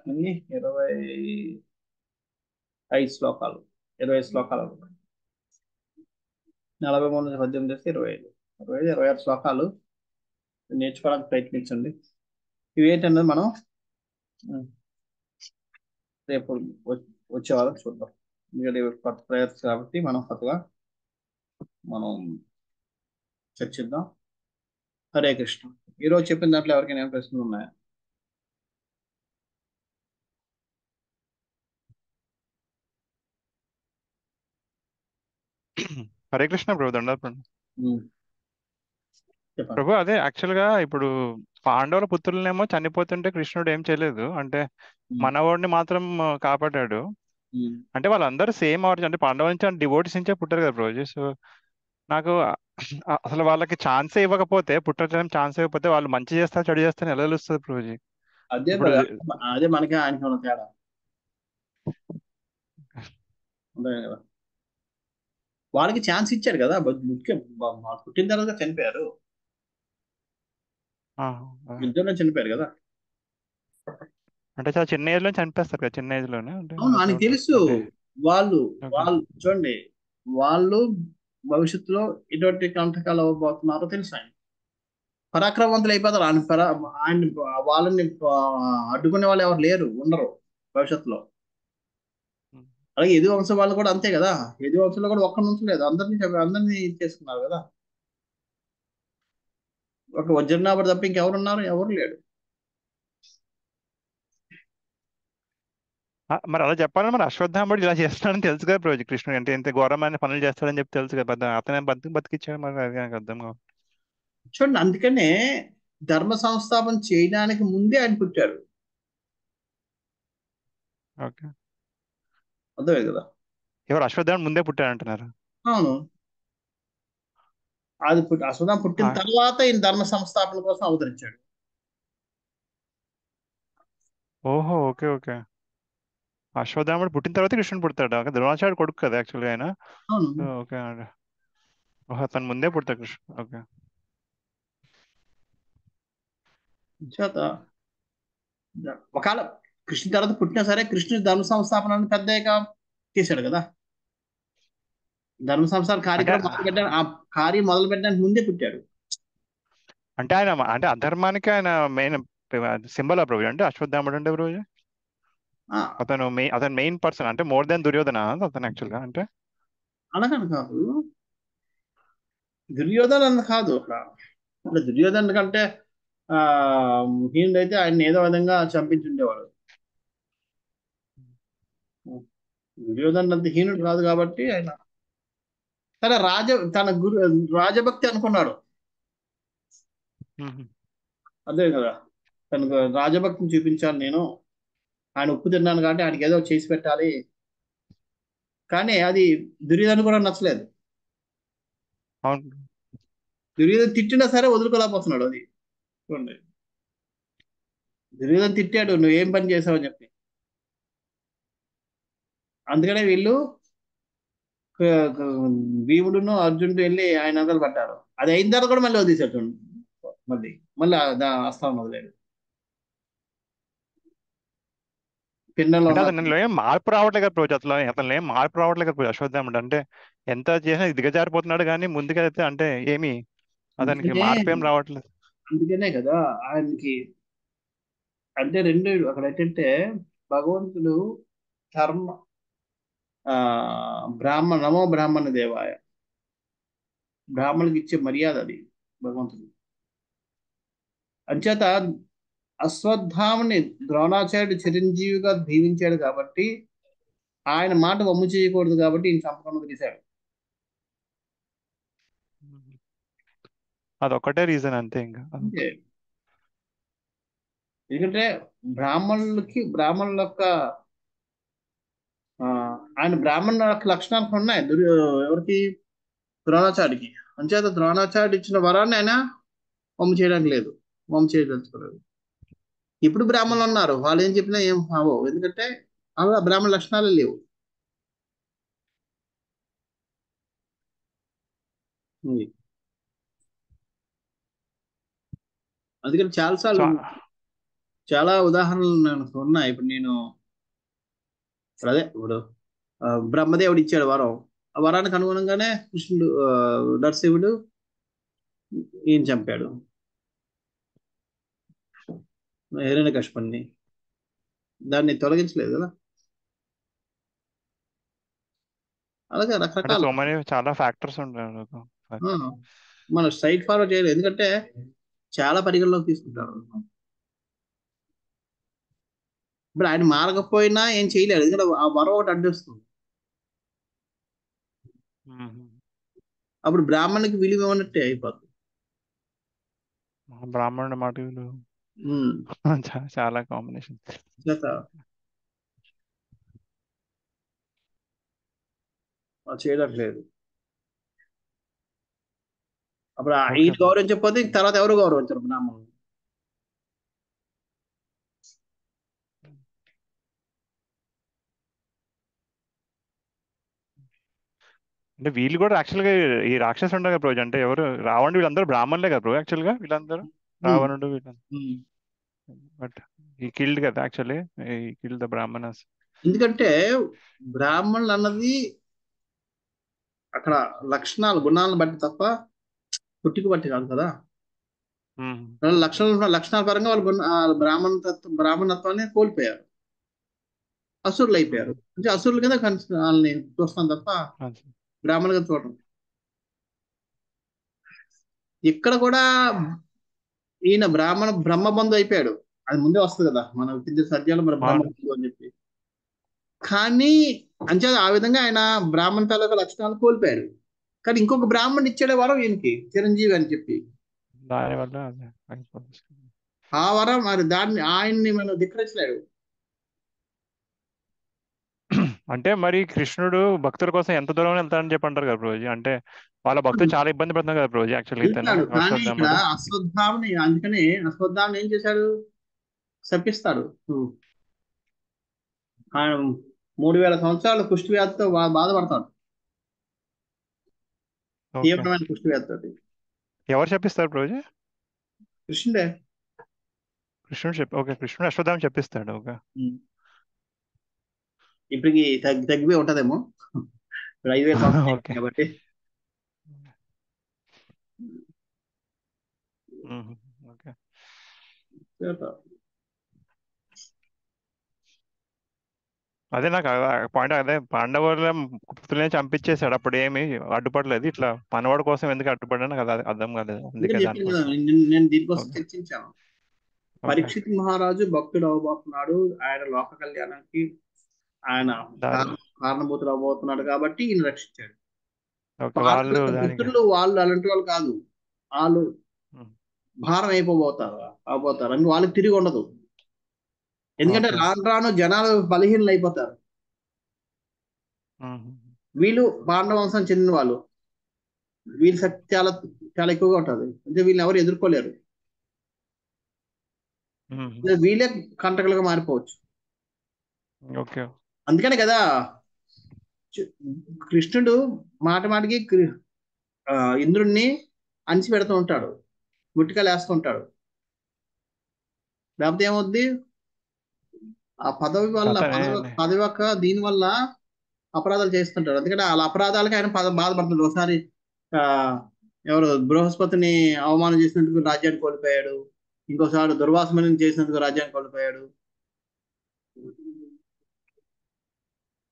ఎన్ని 25 శ్లోకాలు, 20 శ్లోకాలు అనుకుంటా. 43 నుంచి 18 చేస్తే 26 శ్లోకాలు నేర్చుకోవడానికి ప్రయత్నించండి. ఇవి ఏంటన్నది మనం ఉమ్, రేపు వచ్చే వారం చూద్దాం. ఎందుకంటే కొత్త ప్రేయర్స్ కాబట్టి మనం కొత్తగా మనం చర్చిద్దాం. హరే కృష్ణ. ఈరోజు చెప్పిన దాంట్లో ఎవరికైనా ఏమైనా ప్రశ్నలు ఉన్నాయా? హరే కృష్ణ ప్రభు, దండార్పణ. ఉమ్, చెప్పండి. ప్రభు అదే యాక్చువల్ గా ఇప్పుడు పాండవుల పుత్రులనేమో చనిపోతుంటే కృష్ణుడు ఏం చేయలేదు, అంటే ఉమ్, మనవాడిని మాత్రం కాపాడాడు. ఉమ్. అంటే వాళ్ళందరూ సేమ్ ఆర్జన్, అంటే పాండవుల నుంచి అంటే డివోటీస్ నుంచే పుట్టారు కదా ప్రభు. సో నాకు అసలు వాళ్ళకి ఛాన్సే ఇవ్వకపోతే, పుట్టడానికి ఛాన్స్ ఇవ్వకపోతే వాళ్ళు మంచి చేస్తారు చెడు చేస్తారు ఎలా తెలుస్తుంది ప్రభుజీ? అదే ఇప్పుడు కదా, అదే మనకి ఆయనకి ఉన్న తేడా అంతే కదా. వాళ్ళకి ఛాన్స్ ఇచ్చాడు కదా, ముఖ్యం పుట్టిన తర్వాత చనిపోయారు, ఆ, యుద్ధంలో చనిపోయారు కదా. అంటే చాలా చిన్న ఏజ్ లో చనిపేస్తారు కదా, చిన్న ఏజ్ లోనే అంటే అవును, ఆయనకి తెలుసు. అంటే వాళ్ళు ఓకే. వాళ్ళు చూడండి, వాళ్ళు భవిష్యత్తులో ఎటువంటి కంటకాలు అవ్వబోతున్నారో తెలుసు ఆయన. పరాక్రమవంతులు అయిపోతారు. ఆయన వాళ్ళని అడ్డుకునే వాళ్ళు ఎవరు లేరు, ఉండరు భవిష్యత్తులో. అలాగే యదు వంశం వాళ్ళు కూడా అంతే కదా. యదు వంశంలో కూడా ఒక్క నుంచి లేదు, అందరినీ చేసుకున్నారు కదా. ఒక వజ్రనాభుడు తప్ప ఇంకెవరున్నారు? ఎవరు లేడు. మరి అలా చెప్పాలని మరి అశ్వత్థాముడు ఇలా చేస్తాడని తెలుసు కదా ప్రభు, కృష్ణుడు అంటే ఇంత ఘోరమైన పనులు చేస్తాడని చెప్పి తెలుసు కదా, అతనే బతికిచ్చాడు, మరి అది నాకు అర్థం కాదు. చూడండి, అందుకనే ధర్మ సంస్థాపన చేయడానికి ముందే ఆయన పుట్టారు. ఓకే. అర్థమే కదా. ఎవరు అశ్వత్థాముడు ముందే పుట్టాడంటున్నారు? అవును, అది అశ్వత్థామ పుట్టిన తర్వాత ఈయన ధర్మ సంస్థాపన కోసం అవతరించాడు. ఓహో, ఓకే ఓకే. అశ్వత్థాముడు పుట్టిన తర్వాత కృష్ణుడు పుడతాడు. ఓకే, ద్రోణాచార్యుడు కొడుకు కదా యాక్చువల్గా ఆయన. అవును, ఓకే. ఓహో, అతను ముందే పుడతాడు కృష్ణుడు. ఓకే. చేత ఒకవేళ కృష్ణుడి తర్వాత పుట్టినా సరే, కృష్ణుడి ధర్మ సంస్థాపన పెద్దగా చేశాడు కదా. ధర్మ సంస్థాపన అంటే కార్యం మొదలు పెట్టడానికి ముందే పుట్టాడు. అంటే ఆయన అంటే అధర్మానికి ఆయన మెయిన్ సింబల్ ఆ ప్రభు, అంటే అశ్వత్థాముడు అంటే ప్రభు ఆ, అతను మెయిన్ పర్సన్, అంటే మోర్ దెన్ దుర్యోధన అతను యాక్చువల్గా అంటే. అలాగని కాదు, దుర్యోధన అన్న కాదు అక్కడ. అంటే దుర్యోధన కంటే ఆ హీనుడైతే ఆయన ఏదో విధంగా చంపించుండేవాడు. దుర్యోధన అంత హీనుడు కాదు కాబట్టి ఆయన సరే తన రాజభక్తి అనుకున్నాడు. అదే కదా, తనకు రాజభక్తిని చూపించాను నేను, ఆయన ఉప్పు తిన్నాను కాబట్టి ఆయనకి ఏదో చేసి పెట్టాలి. కానీ అది దుర్యోధన కూడా నచ్చలేదు. అవును. దుర్యోధన తిట్టినా సరే వదులుకోలేకపోతున్నాడు. అది చూడండి, దుర్యోధన తిట్టాడు నువ్వు ఏం పని చేసావని చెప్పి. అందుకనే వీళ్ళు భీముడును అర్జునుడు వెళ్ళి ఆయన అందరు పట్టారు. అది అయిన తర్వాత కూడా మళ్ళీ వదిలేశాడు చూడండి. మళ్ళీ అస్త్రం వదిలేడు. పిన్నెల్లో అంటే ఉన్నారు. అతనిలో ఏం మార్పు రావట్లేదు కదా ప్రభు, అతను ఏం మార్పు రావట్లేదు కదా ప్రభు అశ్వత్థాముడు, అంటే ఎంత చేసినా దిగజారిపోతున్నాడు కానీ ముందుకైతే అంటే ఏమి అతనికి అందుకనే మార్పు ఏం రావట్లేదు. అందుకనే కదా ఆయనకి, అంటే రెండు అక్కడ ఏంటంటే భగవంతుడు ధర్మ నమో బ్రాహ్మణ దేవాయ, బ్రాహ్మణుడికి ఇచ్చే మర్యాద అది భగవంతుడు. అంచేత అశ్వత్థామని ద్రోణాచార్యుడు చిరంజీవిగా దీవించాడు కాబట్టి ఆయన మాట వమ్ము చేయకూడదు కాబట్టి ఈయన చంపకుండా వదిలేశాడు. అదొక్కటే రీజన్ అంతే ఇంకా. అంతే. ఎందుకంటే బ్రాహ్మణుల యొక్క ఆయన బ్రాహ్మణుల యొక్క లక్షణాలు ఉన్నాయి ఎవరికి? ద్రోణాచార్యుడికి. అంచేత ద్రోణాచార్యుడు ఇచ్చిన వరాన్ని ఆయన వమ్ము చేయడానికి లేదు, వమ్ము చేయదలుచుకోలేదు. ఇప్పుడు బ్రాహ్మణులు ఉన్నారు, వాళ్ళు ఏం చెప్పినా ఏం అవ్వవు, ఎందుకంటే అలా బ్రాహ్మణ లక్షణాలే లేవు. ఉంది. అందుకని సో చాలాసార్లు చాలా ఉదాహరణలు నాకు ఉన్నాయి. ఇప్పుడు నేను ఇప్పుడు బ్రహ్మదేవుడు ఇచ్చాడు వరం. ఆ వరానికి అనుగుణంగానే కృష్ణుడు నరసింహుడు ఈయన చంపాడు హిరణ్యకశిపుణ్ణి. దాన్ని తొలగించలేదు కదా. అలాగే అంటే రకరకాలు. చాలా ఫ్యాక్టర్స్ ఉంటాయి ఆ, మనం స్ట్రైట్ ఫార్వర్డ్ చేయలేదు, ఎందుకంటే చాలా పరిగణలోకి తీసుకుంటారు. ఇప్పుడు ఆయన మారకపోయినా ఏం చేయలేడు, ఎందుకంటే ఆ వరం ఒకటి అడ్డొస్తుంది. అప్పుడు బ్రాహ్మణునికి విలువ ఇవ్వనట్టే అయిపోతుంది. బ్రాహ్మణుడి మాట వీళ్ళు ఉమ్, చాలా కాంబినేషన్. చేత అది చేయడం లేదు. అప్పుడు ఓకే ఈయన బ్రో. గౌరవించకపోతే ఇంక తర్వాత ఎవరు గౌరవించరు బ్రాహ్మణులు. అంటే వీళ్ళు కూడా యాక్చువల్గా ఈ రాక్షసులు ఉండగా బ్రో, అంటే ఎవరు రావణుడు వీళ్ళందరూ బ్రాహ్మణులే కదా బ్రో యాక్చువల్గా వీళ్ళందరూ. ఉమ్, రావణుడు వీళ్ళందరూ. ఉమ్. బట్ ఈ కిల్డ్ కదా యాక్చువల్లీ, ఈ కిల్డ్ ద బ్రాహ్మణస్. ఎందుకంటే బ్రాహ్మణులు అన్నది అక్కడ లక్షణాలు గుణాలను బట్టి తప్ప పుట్టుక బట్టి కాదు కదా. వాళ్ళ లక్షణాల పరంగా వాళ్ళు బ్రాహ్మణత్వాన్ని కోల్పోయారు, అసురులు అయిపోయారు. అంటే అసురుల కింద వాళ్ళని చూస్తాం తప్ప బ్రాహ్మణులుగా చూడటం. ఇక్కడ కూడా ఈయన బ్రహ్మబంధు అయిపోయాడు. అది ముందే వస్తుంది కదా మన విద్య సత్యాలు, మన బ్రహ్మబంధు అని చెప్పి. కానీ అంతే ఆ విధంగా ఆయన బ్రాహ్మణ తాలూకా లక్షణాలు కోల్పోయాడు. కానీ ఇంకొక బ్రాహ్మణుడు ఇచ్చాడే వరం ఈయనకి, చిరంజీవి అని చెప్పి. దానివల్ల ఆ వరం మరి దాన్ని ఆయన్ని మనం ధిక్కరించలేడు. అంటే మరి కృష్ణుడు భక్తుల కోసం ఎంత దూరం వెళ్తాడని చెప్పి అంటారు కదా రోజు. అంటే వాళ్ళ భక్తులు చాలా ఇబ్బంది పడుతున్నారు కదా రోజు యాక్చువల్లీ ఇతను వెళ్తాడు, కానీ ఇక్కడ అశ్వత్థాముడు. అశ్వత్థామని, అందుకనే అశ్వత్థామని ఏం చేశాడు, శపిస్తాడు. ఆయన 3000 సంవత్సరాలు కుష్టి వ్యాధితో బాధపడతాడు, ఓకే. తీవ్రమైన కుష్టి వ్యాధితో. ఎవరు చెప్పిస్తారు రోజు? కృష్ణుడే. ఓకే, కృష్ణుడు అశ్వత్థామ చెప్పిస్తాడు. ఓకే. ఇప్పటికి తగ్గిపోయి ఉంటదేమో, 5000 సంవత్సరాలు ఓకే. కాబట్టి. ఓకే. అదే నాకు పాయింట్ అదే, పాండవుల పుత్రులనే చంపించేశాడు, అప్పుడు ఏమి అడ్డుపడలేదు. ఇట్లా మనవాడి కోసం ఎందుకు అడ్డుపడ్డా నాకు అది అర్థం కాలేదు. అందుకే చెప్పింది కదా, దానికోసం. నేను దీనికోసం ఓకే. చర్చించాను. ఓకే. పరీక్షిత్ మహారాజు భక్తుడు అవబోతున్నాడు, ఆయన లోక కళ్యాణానికి ఆయన దారి. కారణభూతుడు అవబోతున్నాడు కాబట్టి ఈయన రక్షించాడు. ఓకే. వాళ్ళు దానికి మిత్రులు వాళ్ళు అలాంటి వాళ్ళు కాదు, వాళ్ళు భారం అవబోతారు అని వాళ్ళకి తిరిగి ఉండదు. ఎందుకంటే ఓకే. రాను రాను జనాలు బలహీనలు అయిపోతారు. వీళ్ళు పాండవ వంశం చెందిన వాళ్ళు, వీళ్ళ శక్తి చాలా చాలా ఎక్కువగా ఉంటుంది, అంటే వీళ్ళని ఎవరు ఎదుర్కోలేరు. వీళ్ళే కంటకులుగా మారిపోవచ్చు. ఓకే. అందుకనే కదా కృష్ణుడు మాటికి ఇంద్రుణ్ణి అంచి పెడుతూ ఉంటాడు, ముట్టికాయలు వేస్తూ ఉంటాడు. లేకపోతే ఏమవుద్ది, ఆ పదవి వల్ల పదవి యొక్క దీని వల్ల అపరాధాలు చేస్తుంటాడు. అందుకని వాళ్ళ అపరాధాలకి ఆయన బాధపడుతుంటాడు. ఒకసారి ఆ ఎవరు బృహస్పతిని అవమానం చేసినందుకు రాజ్యాన్ని కోల్పోయాడు, ఇంకోసారి దుర్వాసమని చేసినందుకు రాజ్యాన్ని కోల్పోయాడు.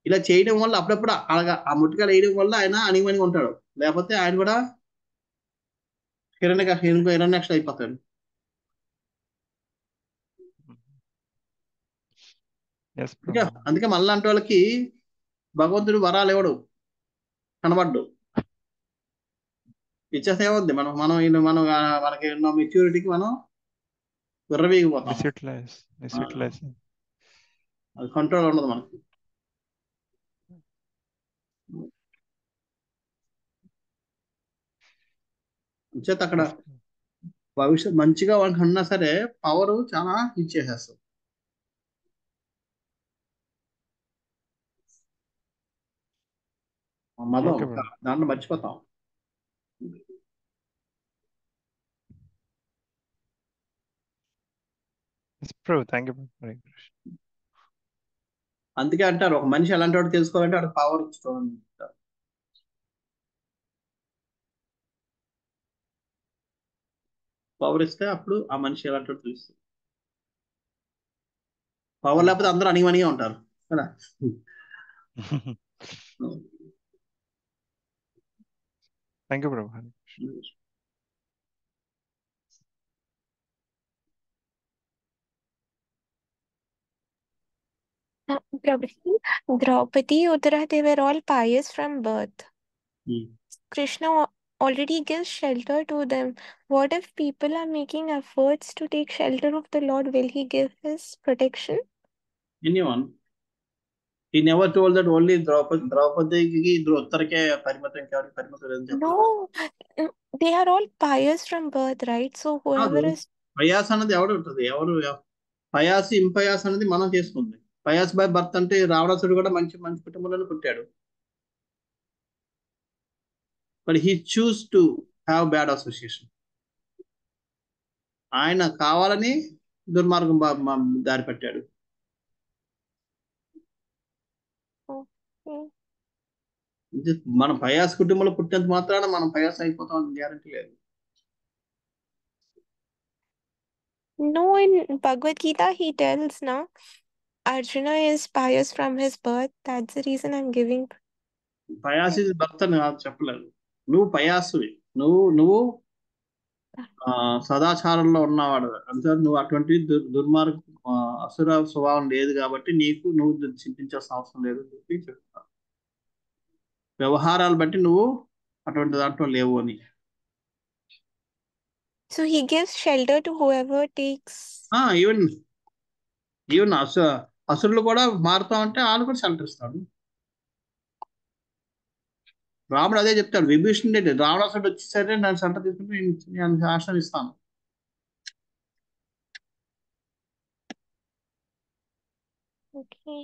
ఇలా చేయడం వల్ల అప్పుడప్పుడు అలాగా ఆ ముట్టికాయలు వేయడం వల్ల ఆయన అణిగిమణిగి ఉంటాడు, లేకపోతే ఆయన కూడా హిరణ్యాక్షుడు అయిపోతాడు. అందుకే మళ్ళాంటి వాళ్ళకి భగవంతుడు వరాలు ఇవ్వడు, కనబడ్డు, ఇచ్చేస్తే ఏమవుద్ది, మనం మనం మనం మనకి ఉన్న మెచ్యూరిటీకి మనం విర్రవీగిపోతాం. అది కంట్రోల్ ఉండదు మనకి. చేత అక్కడ భవిష్యత్ మంచిగా వాళ్ళకి ఉన్నా సరే పవర్ చాలా ఇచ్చేసేస్తాం. మదం దాంట్లో మర్చిపోతాం. ప్రభు థ్యాంక్ యూ హరే కృష్ణ. అందుకే అంటారు ఒక మనిషి ఎలాంటి వాడు తెలుసుకోవాలంటే వాడు పవర్ ఇచ్చుకోవాలి. పవర్ ఇస్తే అప్పుడు ఆ మనిషి ఎలాంటి వాడు తెలుస్తుంది. పవర్ లేకపోతే అందరూ అణిగిమణిగా ఉంటారు కదా. Thank you Prabhu Hare Krishna. Prabhuji, Draupadi, Uttara, they were all pious from birth. Hmm. Krishna already gives shelter to them. What if people are making efforts to take shelter of the Lord? Will he give his protection? Anyone? He never told that only Draupadiకి ఉత్తరకే పరిమితం, ఇంకెవరికి పరిమితం లేదని చెప్పలేదు. No, they are all pious from birth, right? So whoever కాదు, is పయాస్ అన్నది ఎవడు ఉంటుంది, పయాస్ ఇంపయాస్ అనేది మనం చేసుకుంది. పయాస్ బై బర్త్ అంటే రావణాసుడు కూడా మంచి మంచి కుటుంబంలో పుట్టాడు. But he choose to have bad association. ఆయన కావాలని దుర్మార్గం దారి పట్టాడు. మనం పయాస్ కుటుంబంలో పుట్టినంత మాత్రాన మనం పయాస్ అయిపోతాం అని గ్యారంటీ లేదు. No, in Bhagavad Gita he tells now Arjuna is pious from his birth. That's the reason I'm giving. పయాస్ ఇది భర్త చెప్పలేదు. నువ్వు పయాసువి, నువ్వు సదాచారంలో ఉన్నవాడు. అంటే నువ్వు అటువంటి దుర్మార్గ అసుర స్వభావం లేదు కాబట్టి నువ్వు చింతించాల్సిన అవసరం లేదు చెప్పి చెప్తా. వ్యవహారాలు బట్టి నువ్వు అటువంటి దాంట్లో లేవు అని. So he gives shelter to whoever takes. Even అసురులు కూడా మారుతా ఉంటే వాళ్ళు కూడా షెల్టర్ ఇస్తాడు. రాముడు అదే చెప్తాడు విభీషణుడు, రావణాసుడు వచ్చేసరి నేను షెల్టర్ తీసుకుంటే నేను ఆశ్రయం ఇస్తాను. Okay.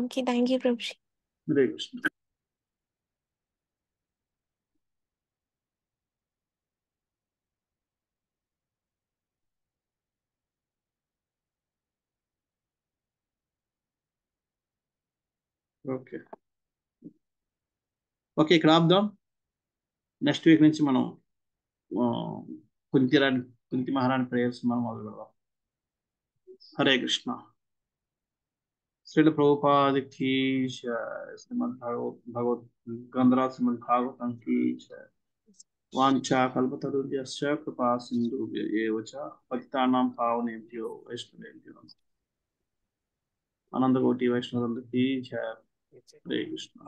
Okay, thank you, Prabhuji. Hare Krishna. Okay, ఇక్కడ ఆపుదాం. నెక్స్ట్ వీక్ నుంచి మనం కుంతి మహారాణి ప్రేయర్స్ మనం మొదలు పెడదాం. హరే కృష్ణ. శ్రీల ప్రభుపాద కీ జయ. శ్రీమద్ భగవద్ గ్రంథరాజ్ శ్రీమద్ భాగవతం కీ జయ. వాంఛా కల్పతరుభ్యశ్చ కృపా సింధుభ్య ఏవ చ పతితానాం పావనేభ్యో వైష్ణవేభ్యో అనంతకోటి వైష్ణవేంద్ర కీ జయ. హరే కృష్ణ.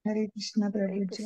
హరే కృష్ణ ప్రభుజీ.